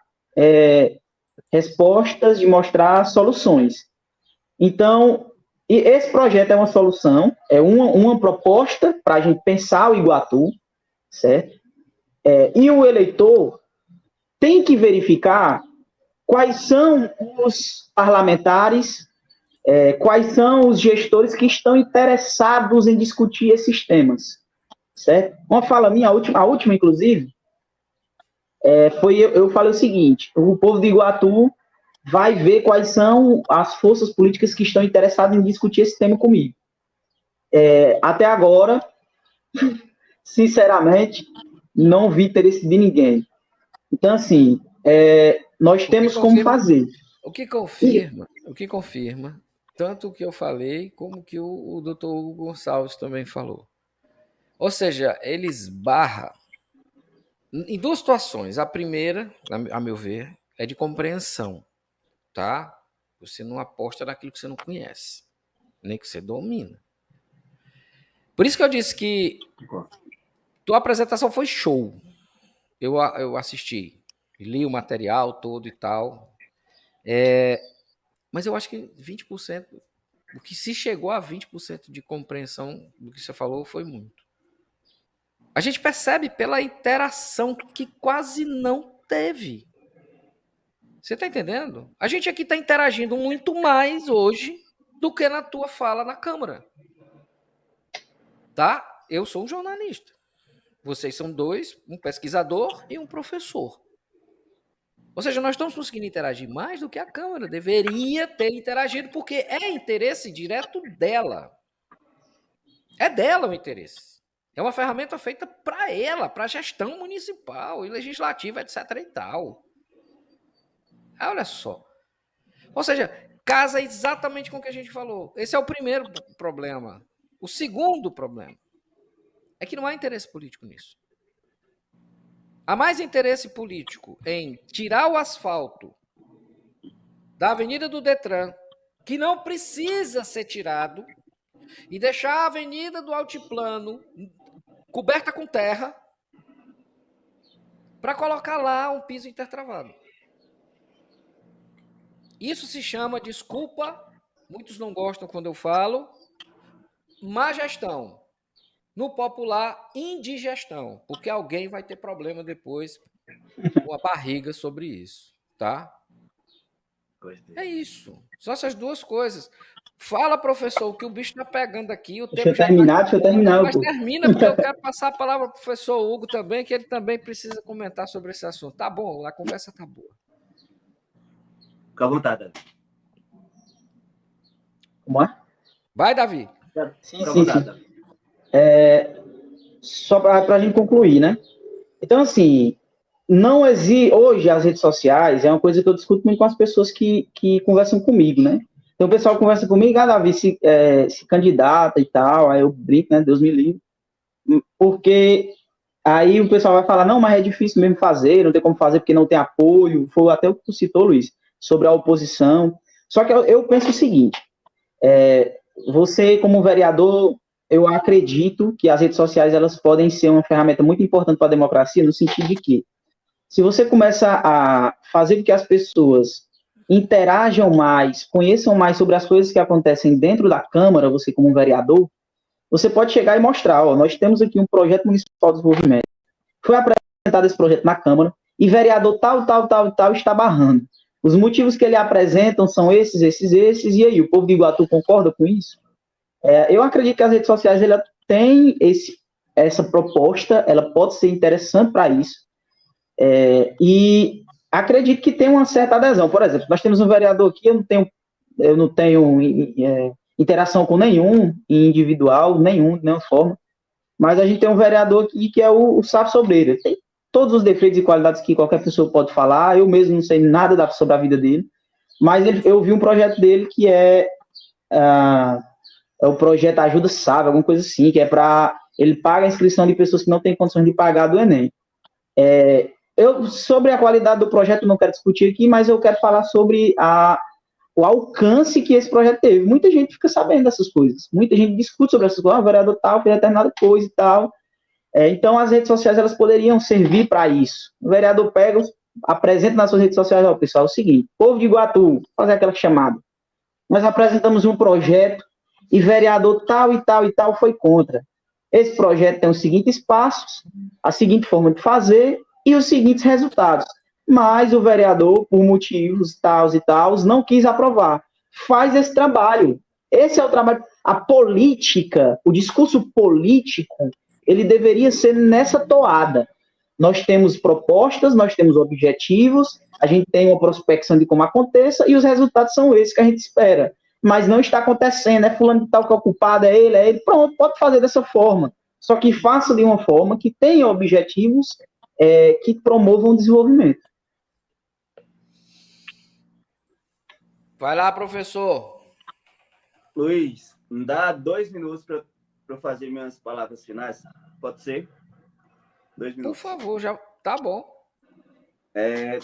respostas, de mostrar soluções. Então, E esse projeto é uma solução, é uma proposta para a gente pensar o Iguatu, certo? E o eleitor tem que verificar quais são os parlamentares, quais são os gestores que estão interessados em discutir esses temas, certo? Uma fala minha, a última inclusive, eu falei o seguinte: o povo de Iguatu vai ver quais são as forças políticas que estão interessadas em discutir esse tema comigo. Até agora, sinceramente, não vi interesse de ninguém. Então, assim, nós temos como fazer. O que confirma, tanto o que eu falei, como o que o Dr. Hugo Gonçalves também falou. Ou seja, ele esbarra em duas situações. A primeira, a meu ver, é de compreensão, tá? Você não aposta naquilo que você não conhece, nem que você domina. Por isso que eu disse que tua apresentação foi show. Eu assisti, li o material todo e tal. Mas eu acho que 20%, o que se chegou a 20% de compreensão do que você falou foi muito. A gente percebe pela interação que quase não teve. Você está entendendo? A gente aqui está interagindo muito mais hoje do que na tua fala na Câmara. Tá? Eu sou um jornalista. Vocês são dois, um pesquisador e um professor. Ou seja, nós estamos conseguindo interagir mais do que a Câmara deveria ter interagido, porque é interesse direto dela. É dela o interesse. É uma ferramenta feita para ela, para a gestão municipal e legislativa, etc. e tal. Olha só. Ou seja, casa exatamente com o que a gente falou. Esse é o primeiro problema. O segundo problema é que não há interesse político nisso. Há mais interesse político em tirar o asfalto da Avenida do Detran, que não precisa ser tirado, e deixar a Avenida do Altiplano coberta com terra para colocar lá um piso intertravado. Isso se chama, desculpa, muitos não gostam quando eu falo, má gestão. No popular, indigestão, porque alguém vai ter problema depois com a barriga sobre isso, tá? É isso. São essas duas coisas. Fala, professor, o que o bicho tá pegando aqui. Deixa eu terminar. Mas termina, porque eu quero passar a palavra pro professor Hugo também, que ele também precisa comentar sobre esse assunto. Tá bom, a conversa tá boa. Fica à vontade, Davi. Como é? Vai, Davi. Sim. Só para a gente concluir, né? Então, assim, não existe... Hoje, as redes sociais é uma coisa que eu discuto muito com as pessoas que conversam comigo, né? Então, o pessoal conversa comigo, Davi, se candidata e tal, aí eu brinco, né? Deus me livre. Porque aí o pessoal vai falar, não, mas é difícil mesmo fazer, não tem como fazer porque não tem apoio. Foi até o que tu citou, Luiz, sobre a oposição. Só que eu penso o seguinte, você, como vereador, eu acredito que as redes sociais elas podem ser uma ferramenta muito importante para a democracia, no sentido de que, se você começa a fazer com que as pessoas interajam mais, conheçam mais sobre as coisas que acontecem dentro da Câmara, você como vereador, você pode chegar e mostrar, nós temos aqui um projeto municipal de desenvolvimento, foi apresentado esse projeto na Câmara, e vereador tal está barrando. Os motivos que ele apresentam são esses, e aí, o povo de Iguatu concorda com isso? Eu acredito que as redes sociais ela tem essa proposta, ela pode ser interessante para isso, e acredito que tem uma certa adesão. Por exemplo, nós temos um vereador aqui, eu não tenho interação com nenhum individual, de nenhuma forma, mas a gente tem um vereador aqui que é o Safo Sobreira. Tem todos os defeitos e qualidades que qualquer pessoa pode falar, eu mesmo não sei nada sobre a vida dele, mas eu vi um projeto dele que é o projeto Ajuda Sábio, alguma coisa assim, que é para ele paga a inscrição de pessoas que não têm condições de pagar do Enem. Sobre a qualidade do projeto não quero discutir aqui, mas eu quero falar sobre o alcance que esse projeto teve. Muita gente fica sabendo dessas coisas, muita gente discute sobre essas coisas, o vereador tal fez determinada coisa e tal. Então as redes sociais elas poderiam servir para isso. O vereador pega, apresenta nas suas redes sociais, pessoal, é o seguinte, povo de Iguatu, fazer aquela chamada. Nós apresentamos um projeto e vereador tal e tal e tal foi contra. Esse projeto tem os seguintes passos, a seguinte forma de fazer e os seguintes resultados. Mas o vereador, por motivos tais e tals, não quis aprovar. Faz esse trabalho. Esse é o trabalho. A política, o discurso político, ele deveria ser nessa toada. Nós temos propostas, nós temos objetivos, a gente tem uma prospecção de como aconteça e os resultados são esses que a gente espera. Mas não está acontecendo, é fulano de tal que é o culpado, é ele, pronto, pode fazer dessa forma. Só que faça de uma forma que tenha objetivos que promovam o desenvolvimento. Vai lá, professor. Luiz, me dá 2 minutos para eu fazer minhas palavras finais. Pode ser? 2 minutos. Por favor, já tá bom.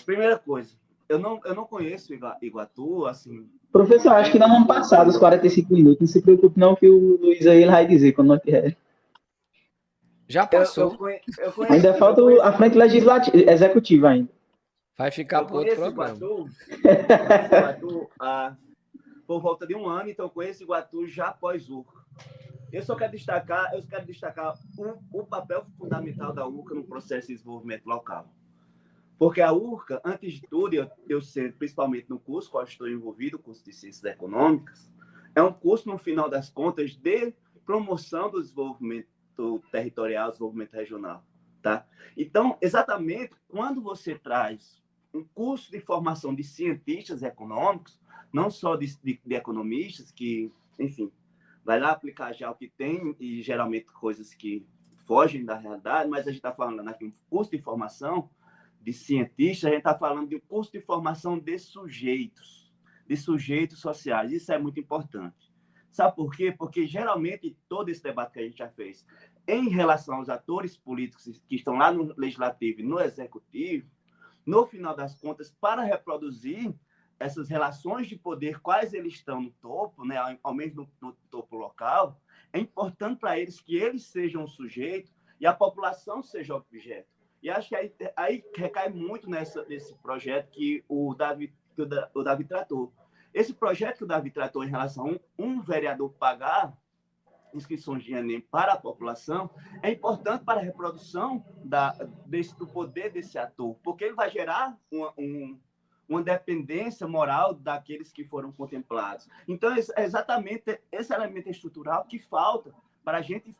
Primeira coisa, eu não conheço Iguatu, assim. Professor, acho que não vamos passar dos 45 minutos. Não se preocupe não que o Luiz aí ele vai dizer quando nós quer. Já passou. Eu conheço, ainda falta a frente legislativa, executiva ainda. Vai ficar por outro programa. Iguatu por volta de 1 ano, então eu conheço Iguatu já após URCA. Eu quero destacar o papel fundamental da URCA no processo de desenvolvimento local. Porque a URCA, antes de tudo, eu sei, principalmente no curso qual estou envolvido, o curso de Ciências Econômicas, é um curso, no final das contas, de promoção do desenvolvimento territorial, desenvolvimento regional. Tá? Então, exatamente, quando você traz um curso de formação de cientistas econômicos, não só de economistas, que, enfim, vai lá aplicar já o que tem, e geralmente coisas que fogem da realidade, mas a gente está falando aqui um curso de formação de cientistas, a gente está falando de um curso de formação de sujeitos sociais. Isso é muito importante. Sabe por quê? Porque, geralmente, todo esse debate que a gente já fez em relação aos atores políticos que estão lá no Legislativo e no Executivo, no final das contas, para reproduzir essas relações de poder, quais eles estão no topo, né, ao menos no topo local, é importante para eles que eles sejam o sujeito e a população seja o objeto. E acho que aí recai muito nesse projeto que o Davi tratou. Esse projeto que o Davi tratou em relação a um vereador pagar inscrições de Enem para a população é importante para a reprodução do poder desse ator, porque ele vai gerar uma dependência moral daqueles que foram contemplados. Então, é exatamente esse elemento estrutural que falta para a gente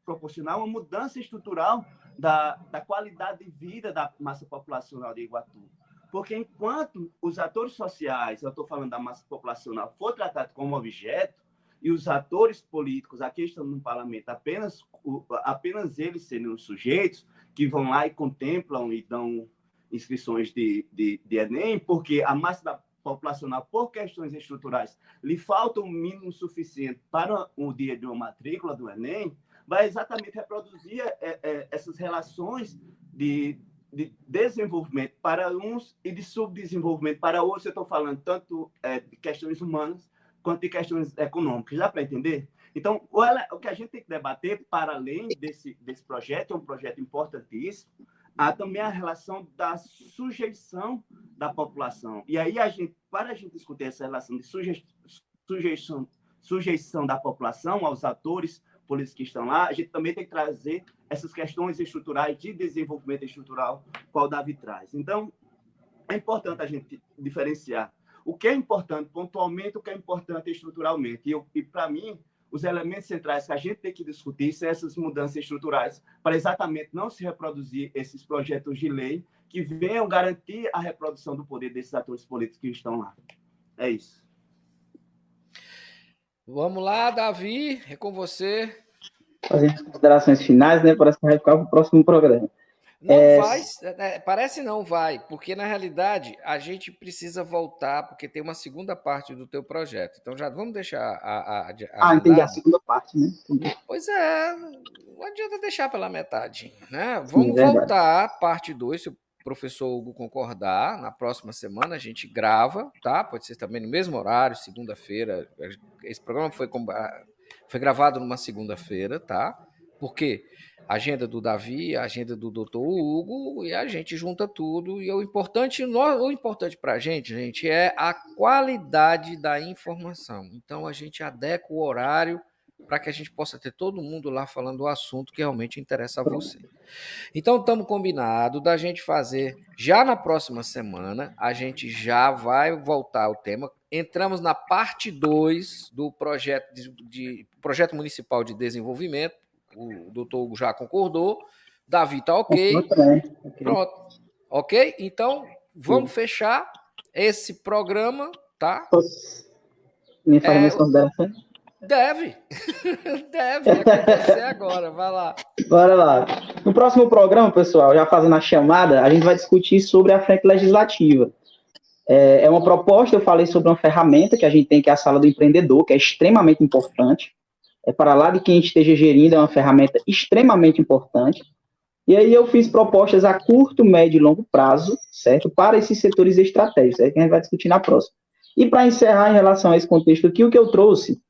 proporcionar uma mudança estrutural da qualidade de vida da massa populacional de Iguatu. Porque enquanto os atores sociais, eu estou falando da massa populacional, for tratado como objeto, e os atores políticos, aqui estão no parlamento, apenas eles serem os sujeitos que vão lá e contemplam e dão inscrições de Enem, porque a massa populacional, por questões estruturais, lhe falta um mínimo suficiente para o dia de uma matrícula do Enem, vai exatamente reproduzir essas relações de desenvolvimento para uns e de subdesenvolvimento para outros. Eu estou falando tanto de questões humanas quanto de questões econômicas. Dá para entender? Então, o que a gente tem que debater, para além desse projeto, é um projeto importantíssimo, há também a relação da sujeição da população. E aí, para a gente discutir essa relação de sujeição da população aos atores políticos que estão lá, a gente também tem que trazer essas questões estruturais de desenvolvimento estrutural, qual o Davi traz. Então, é importante a gente diferenciar o que é importante pontualmente, o que é importante estruturalmente. E para mim, os elementos centrais que a gente tem que discutir são essas mudanças estruturais, para exatamente não se reproduzir esses projetos de lei que venham garantir a reprodução do poder desses atores políticos que estão lá. É isso. Vamos lá, Davi, é com você. Fazendo as considerações finais, né? Parece que vai ficar para o próximo programa. Não vai, parece não vai, porque na realidade a gente precisa voltar, porque tem uma segunda parte do teu projeto. Então já vamos deixar entendi a segunda parte, né? Entendi. Pois é, não adianta deixar pela metade, né? Vamos voltar, parte 2, se o professor Hugo concordar, na próxima semana a gente grava, tá? Pode ser também no mesmo horário, segunda-feira. Esse programa foi gravado numa segunda-feira, tá? Porque a agenda do Davi, a agenda do Dr. Hugo, e a gente junta tudo. E o importante para a gente, é a qualidade da informação. Então, a gente adequa o horário para que a gente possa ter todo mundo lá falando o assunto que realmente interessa a você. Então, estamos combinados da gente fazer já na próxima semana. A gente já vai voltar ao tema. Entramos na parte 2 do projeto municipal de desenvolvimento. O doutor Hugo já concordou. Davi está ok. Pronto. Ok? Então, vamos fechar esse programa, tá? Me faz minhas considerações? Deve acontecer agora, vai lá. Bora lá. No próximo programa, pessoal, já fazendo a chamada, a gente vai discutir sobre a frente legislativa. É uma proposta, eu falei sobre uma ferramenta que a gente tem, que é a Sala do Empreendedor, que é extremamente importante. Para lá de quem esteja gerindo, é uma ferramenta extremamente importante. E aí eu fiz propostas a curto, médio e longo prazo, certo? Para esses setores estratégicos, que a gente vai discutir na próxima. E para encerrar em relação a esse contexto aqui, o que eu trouxe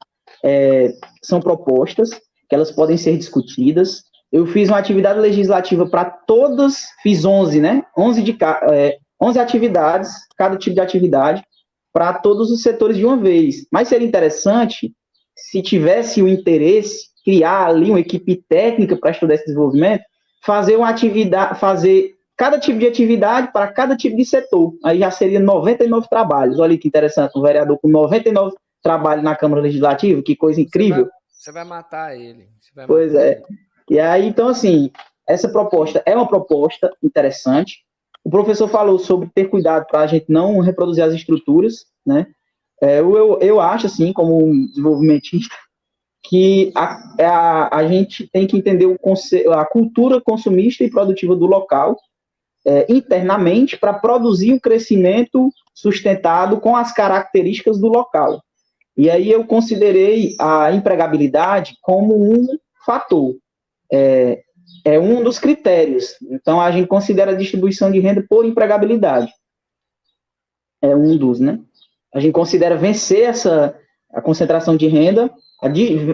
são propostas que elas podem ser discutidas. Eu fiz uma atividade legislativa para todas, fiz 11, né? 11 atividades, cada tipo de atividade, para todos os setores de uma vez. Mas seria interessante, se tivesse o interesse, criar ali uma equipe técnica para estudar esse desenvolvimento, fazer uma atividade, fazer cada tipo de atividade para cada tipo de setor. Aí já seria 99 trabalhos. Olha que interessante, um vereador com 99 trabalhos na Câmara Legislativa, que coisa incrível. Você vai matar ele. Pois é. E aí, então, assim, essa proposta é uma proposta interessante. O professor falou sobre ter cuidado para a gente não reproduzir as estruturas, né? Eu acho, assim, como um desenvolvimentista, que a gente tem que entender a cultura consumista e produtiva do local internamente para produzir um crescimento sustentado com as características do local. E aí eu considerei a empregabilidade como um fator, é um dos critérios. Então, a gente considera a distribuição de renda por empregabilidade. É um dos, né? A gente considera vencer a concentração de renda,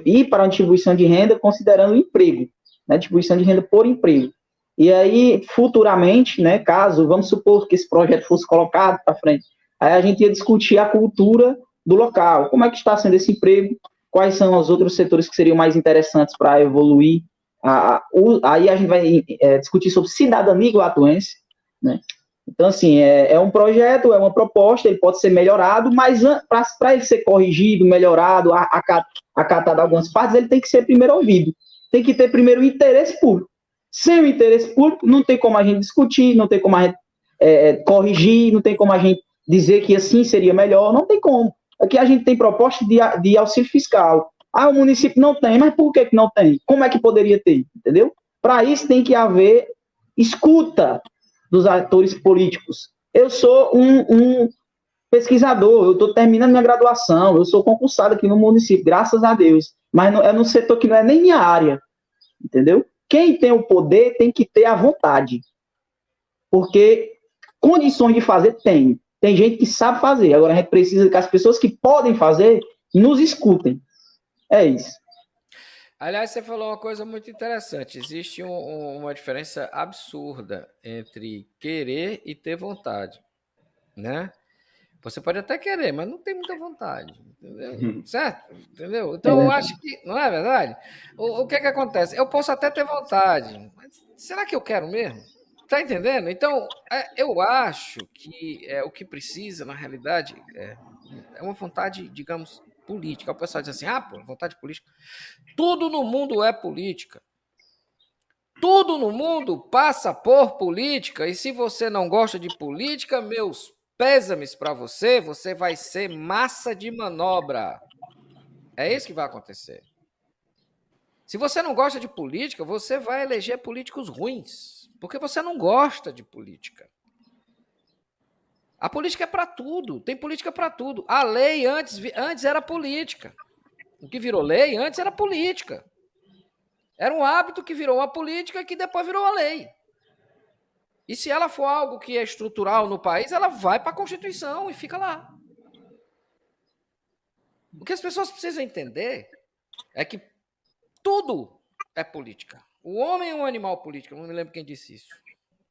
ir para a distribuição de renda considerando o emprego, né? Distribuição de renda por emprego. E aí, futuramente, né, caso, vamos supor que esse projeto fosse colocado para frente, aí a gente ia discutir a cultura do local, como é que está sendo esse emprego, quais são os outros setores que seriam mais interessantes para evoluir. Aí a gente vai discutir sobre cidadania e atuência, né? Então, assim, é um projeto, é uma proposta, ele pode ser melhorado, mas para ele ser corrigido, melhorado, acatado algumas partes, ele tem que ser primeiro ouvido. Tem que ter primeiro o interesse público. Sem o interesse público, não tem como a gente discutir, não tem como a gente corrigir, não tem como a gente dizer que assim seria melhor, não tem como. Aqui a gente tem proposta de auxílio fiscal. O município não tem, mas por que não tem? Como é que poderia ter? Entendeu? Para isso tem que haver escuta dos atores políticos. Eu sou um pesquisador, eu estou terminando minha graduação, eu sou concursado aqui no município, graças a Deus, mas é num setor que não é nem minha área, entendeu? Quem tem o poder tem que ter a vontade, porque condições de fazer tem. Tem gente que sabe fazer, agora a gente precisa que as pessoas que podem fazer nos escutem. É isso. Aliás, você falou uma coisa muito interessante. Existe uma diferença absurda entre querer e ter vontade, né? Você pode até querer, mas não tem muita vontade, entendeu? Certo? Entendeu? Então, eu acho que... Não é verdade? O que acontece? Eu posso até ter vontade, mas será que eu quero mesmo? Tá entendendo? Então, eu acho que o que precisa, na realidade, é uma vontade, digamos, política. O pessoal diz assim, vontade política. Tudo no mundo é política. Tudo no mundo passa por política. E se você não gosta de política, meus pêsames para você, você vai ser massa de manobra. É isso que vai acontecer. Se você não gosta de política, você vai eleger políticos ruins, porque você não gosta de política. A política é para tudo, tem política para tudo. A lei antes era política. O que virou lei antes era política. Era um hábito que virou uma política que depois virou uma lei. E se ela for algo que é estrutural no país, ela vai para a Constituição e fica lá. O que as pessoas precisam entender é que tudo é política. O homem é um animal político. Eu não me lembro quem disse isso.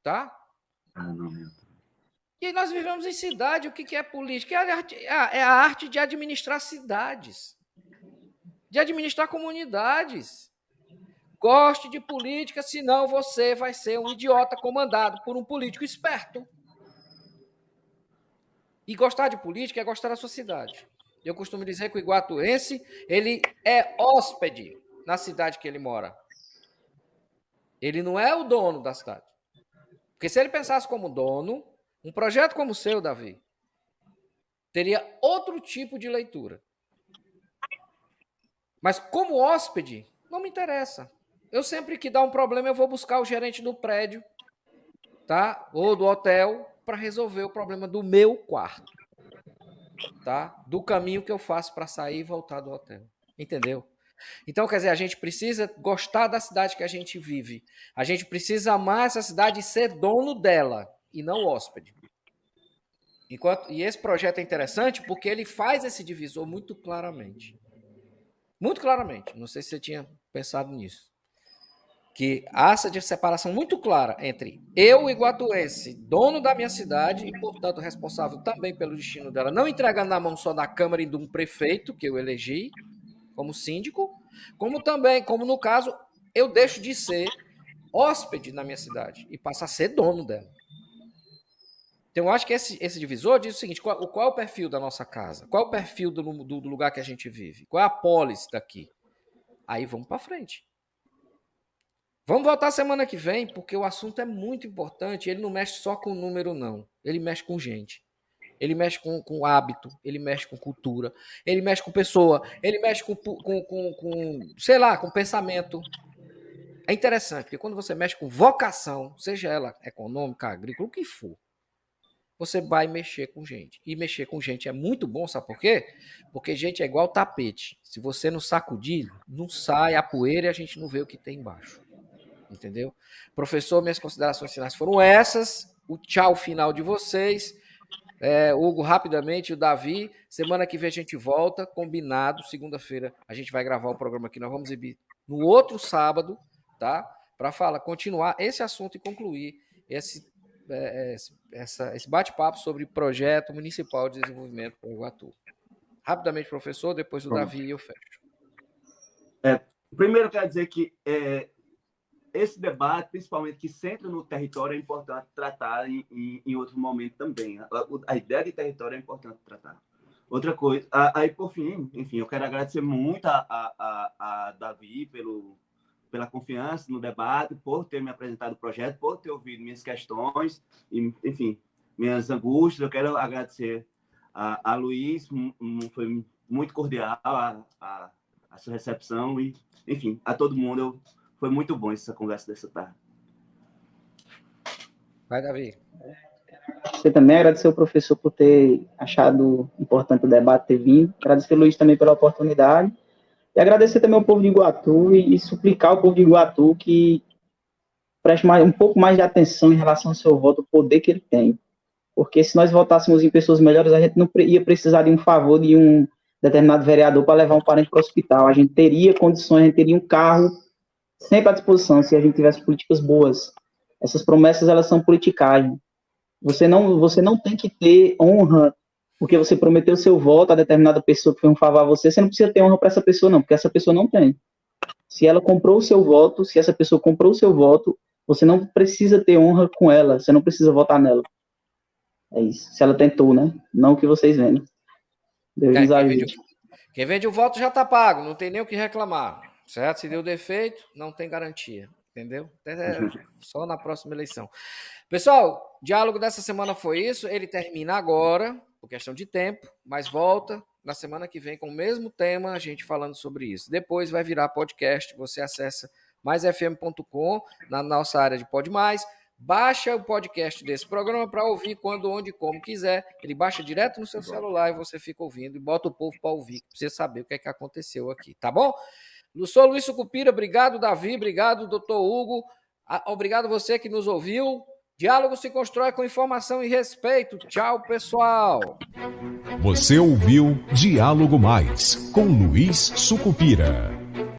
Tá? Não. E nós vivemos em cidade. O que é política? É a arte de administrar cidades. De administrar comunidades. Goste de política, senão você vai ser um idiota comandado por um político esperto. E gostar de política é gostar da sua cidade. Eu costumo dizer que o iguatuense, ele é hóspede na cidade que ele mora. Ele não é o dono da cidade. Porque se ele pensasse como dono, um projeto como o seu, Davi, teria outro tipo de leitura. Mas como hóspede, não me interessa. Eu sempre que dá um problema, eu vou buscar o gerente do prédio, tá? Ou do hotel, para resolver o problema do meu quarto. Tá? Do caminho que eu faço para sair e voltar do hotel. Entendeu? Então, quer dizer, a gente precisa gostar da cidade que a gente vive. A gente precisa amar essa cidade e ser dono dela, e não hóspede. E esse projeto é interessante porque ele faz esse divisor muito claramente. Muito claramente. Não sei se você tinha pensado nisso. Que há essa separação muito clara entre eu, iguatuense, dono da minha cidade e, portanto, responsável também pelo destino dela, não entregando na mão só da Câmara e de um prefeito que eu elegi como síndico, como também, como no caso, eu deixo de ser hóspede na minha cidade e passo a ser dono dela. Então, eu acho que esse divisor diz o seguinte, qual é o perfil da nossa casa? Qual é o perfil do lugar que a gente vive? Qual é a pólice daqui? Aí vamos para frente. Vamos voltar semana que vem, porque o assunto é muito importante. Ele não mexe só com número, não. Ele mexe com gente. Ele mexe com hábito, ele mexe com cultura, ele mexe com pessoa, ele mexe com sei lá, com pensamento. É interessante, porque quando você mexe com vocação, seja ela econômica, agrícola, o que for, você vai mexer com gente. E mexer com gente é muito bom, sabe por quê? Porque gente é igual tapete. Se você não sacudir, não sai a poeira e a gente não vê o que tem embaixo. Entendeu? Professor, minhas considerações finais foram essas. O tchau final de vocês. Hugo, rapidamente, o Davi. Semana que vem a gente volta, combinado. Segunda-feira a gente vai gravar o programa aqui. Nós vamos exibir no outro sábado, tá? Para continuar esse assunto e concluir esse bate-papo sobre projeto municipal de desenvolvimento para o Iguatu. Rapidamente, professor, depois o Davi e eu fecho. Primeiro, eu quero dizer que esse debate, principalmente que centra no território, é importante tratar em outro momento também. A ideia de território é importante tratar. Outra coisa, aí por fim, enfim, eu quero agradecer muito a Davi pela confiança no debate, por ter me apresentado o projeto, por ter ouvido minhas questões, e, enfim, minhas angústias. Eu quero agradecer a Luiz, foi muito cordial a sua recepção e, enfim, a todo mundo. Foi muito bom essa conversa dessa tarde. Vai, Davi. Você também agradecer ao professor por ter achado importante o debate ter vindo. Agradecer ao Luiz também pela oportunidade. E agradecer também ao povo de Iguatu e suplicar ao povo de Iguatu que preste um pouco mais de atenção em relação ao seu voto, o poder que ele tem. Porque se nós votássemos em pessoas melhores, a gente não ia precisar de um favor de um determinado vereador para levar um parente para o hospital. A gente teria condições, a gente teria um carro sempre à disposição se a gente tivesse políticas boas. Essas promessas, elas são politicagem. Você não tem que ter honra porque você prometeu seu voto a determinada pessoa que fez um favor a você. Você não precisa ter honra para essa pessoa, não, porque essa pessoa não tem. Se ela comprou o seu voto, se essa pessoa comprou o seu voto, você não precisa ter honra com ela, você não precisa votar nela. É isso. Se ela tentou, né? Não que vocês vendam. Deus nos ajude. Quem vende o voto já está pago, não tem nem o que reclamar. Certo? Se deu defeito, não tem garantia. Entendeu? Só na próxima eleição. Pessoal, o diálogo dessa semana foi isso. Ele termina agora, por questão de tempo, mas volta na semana que vem com o mesmo tema, a gente falando sobre isso. Depois vai virar podcast. Você acessa maisfm.com na nossa área de Pod Mais. Baixa o podcast desse programa para ouvir quando, onde e como quiser. Ele baixa direto no seu celular e você fica ouvindo e bota o povo para ouvir, para você saber o que é que aconteceu aqui, tá bom? Eu sou Luiz Sucupira, obrigado, Davi, obrigado, doutor Hugo, obrigado você que nos ouviu. Diálogo se constrói com informação e respeito. Tchau, pessoal. Você ouviu Diálogo Mais, com Luiz Sucupira.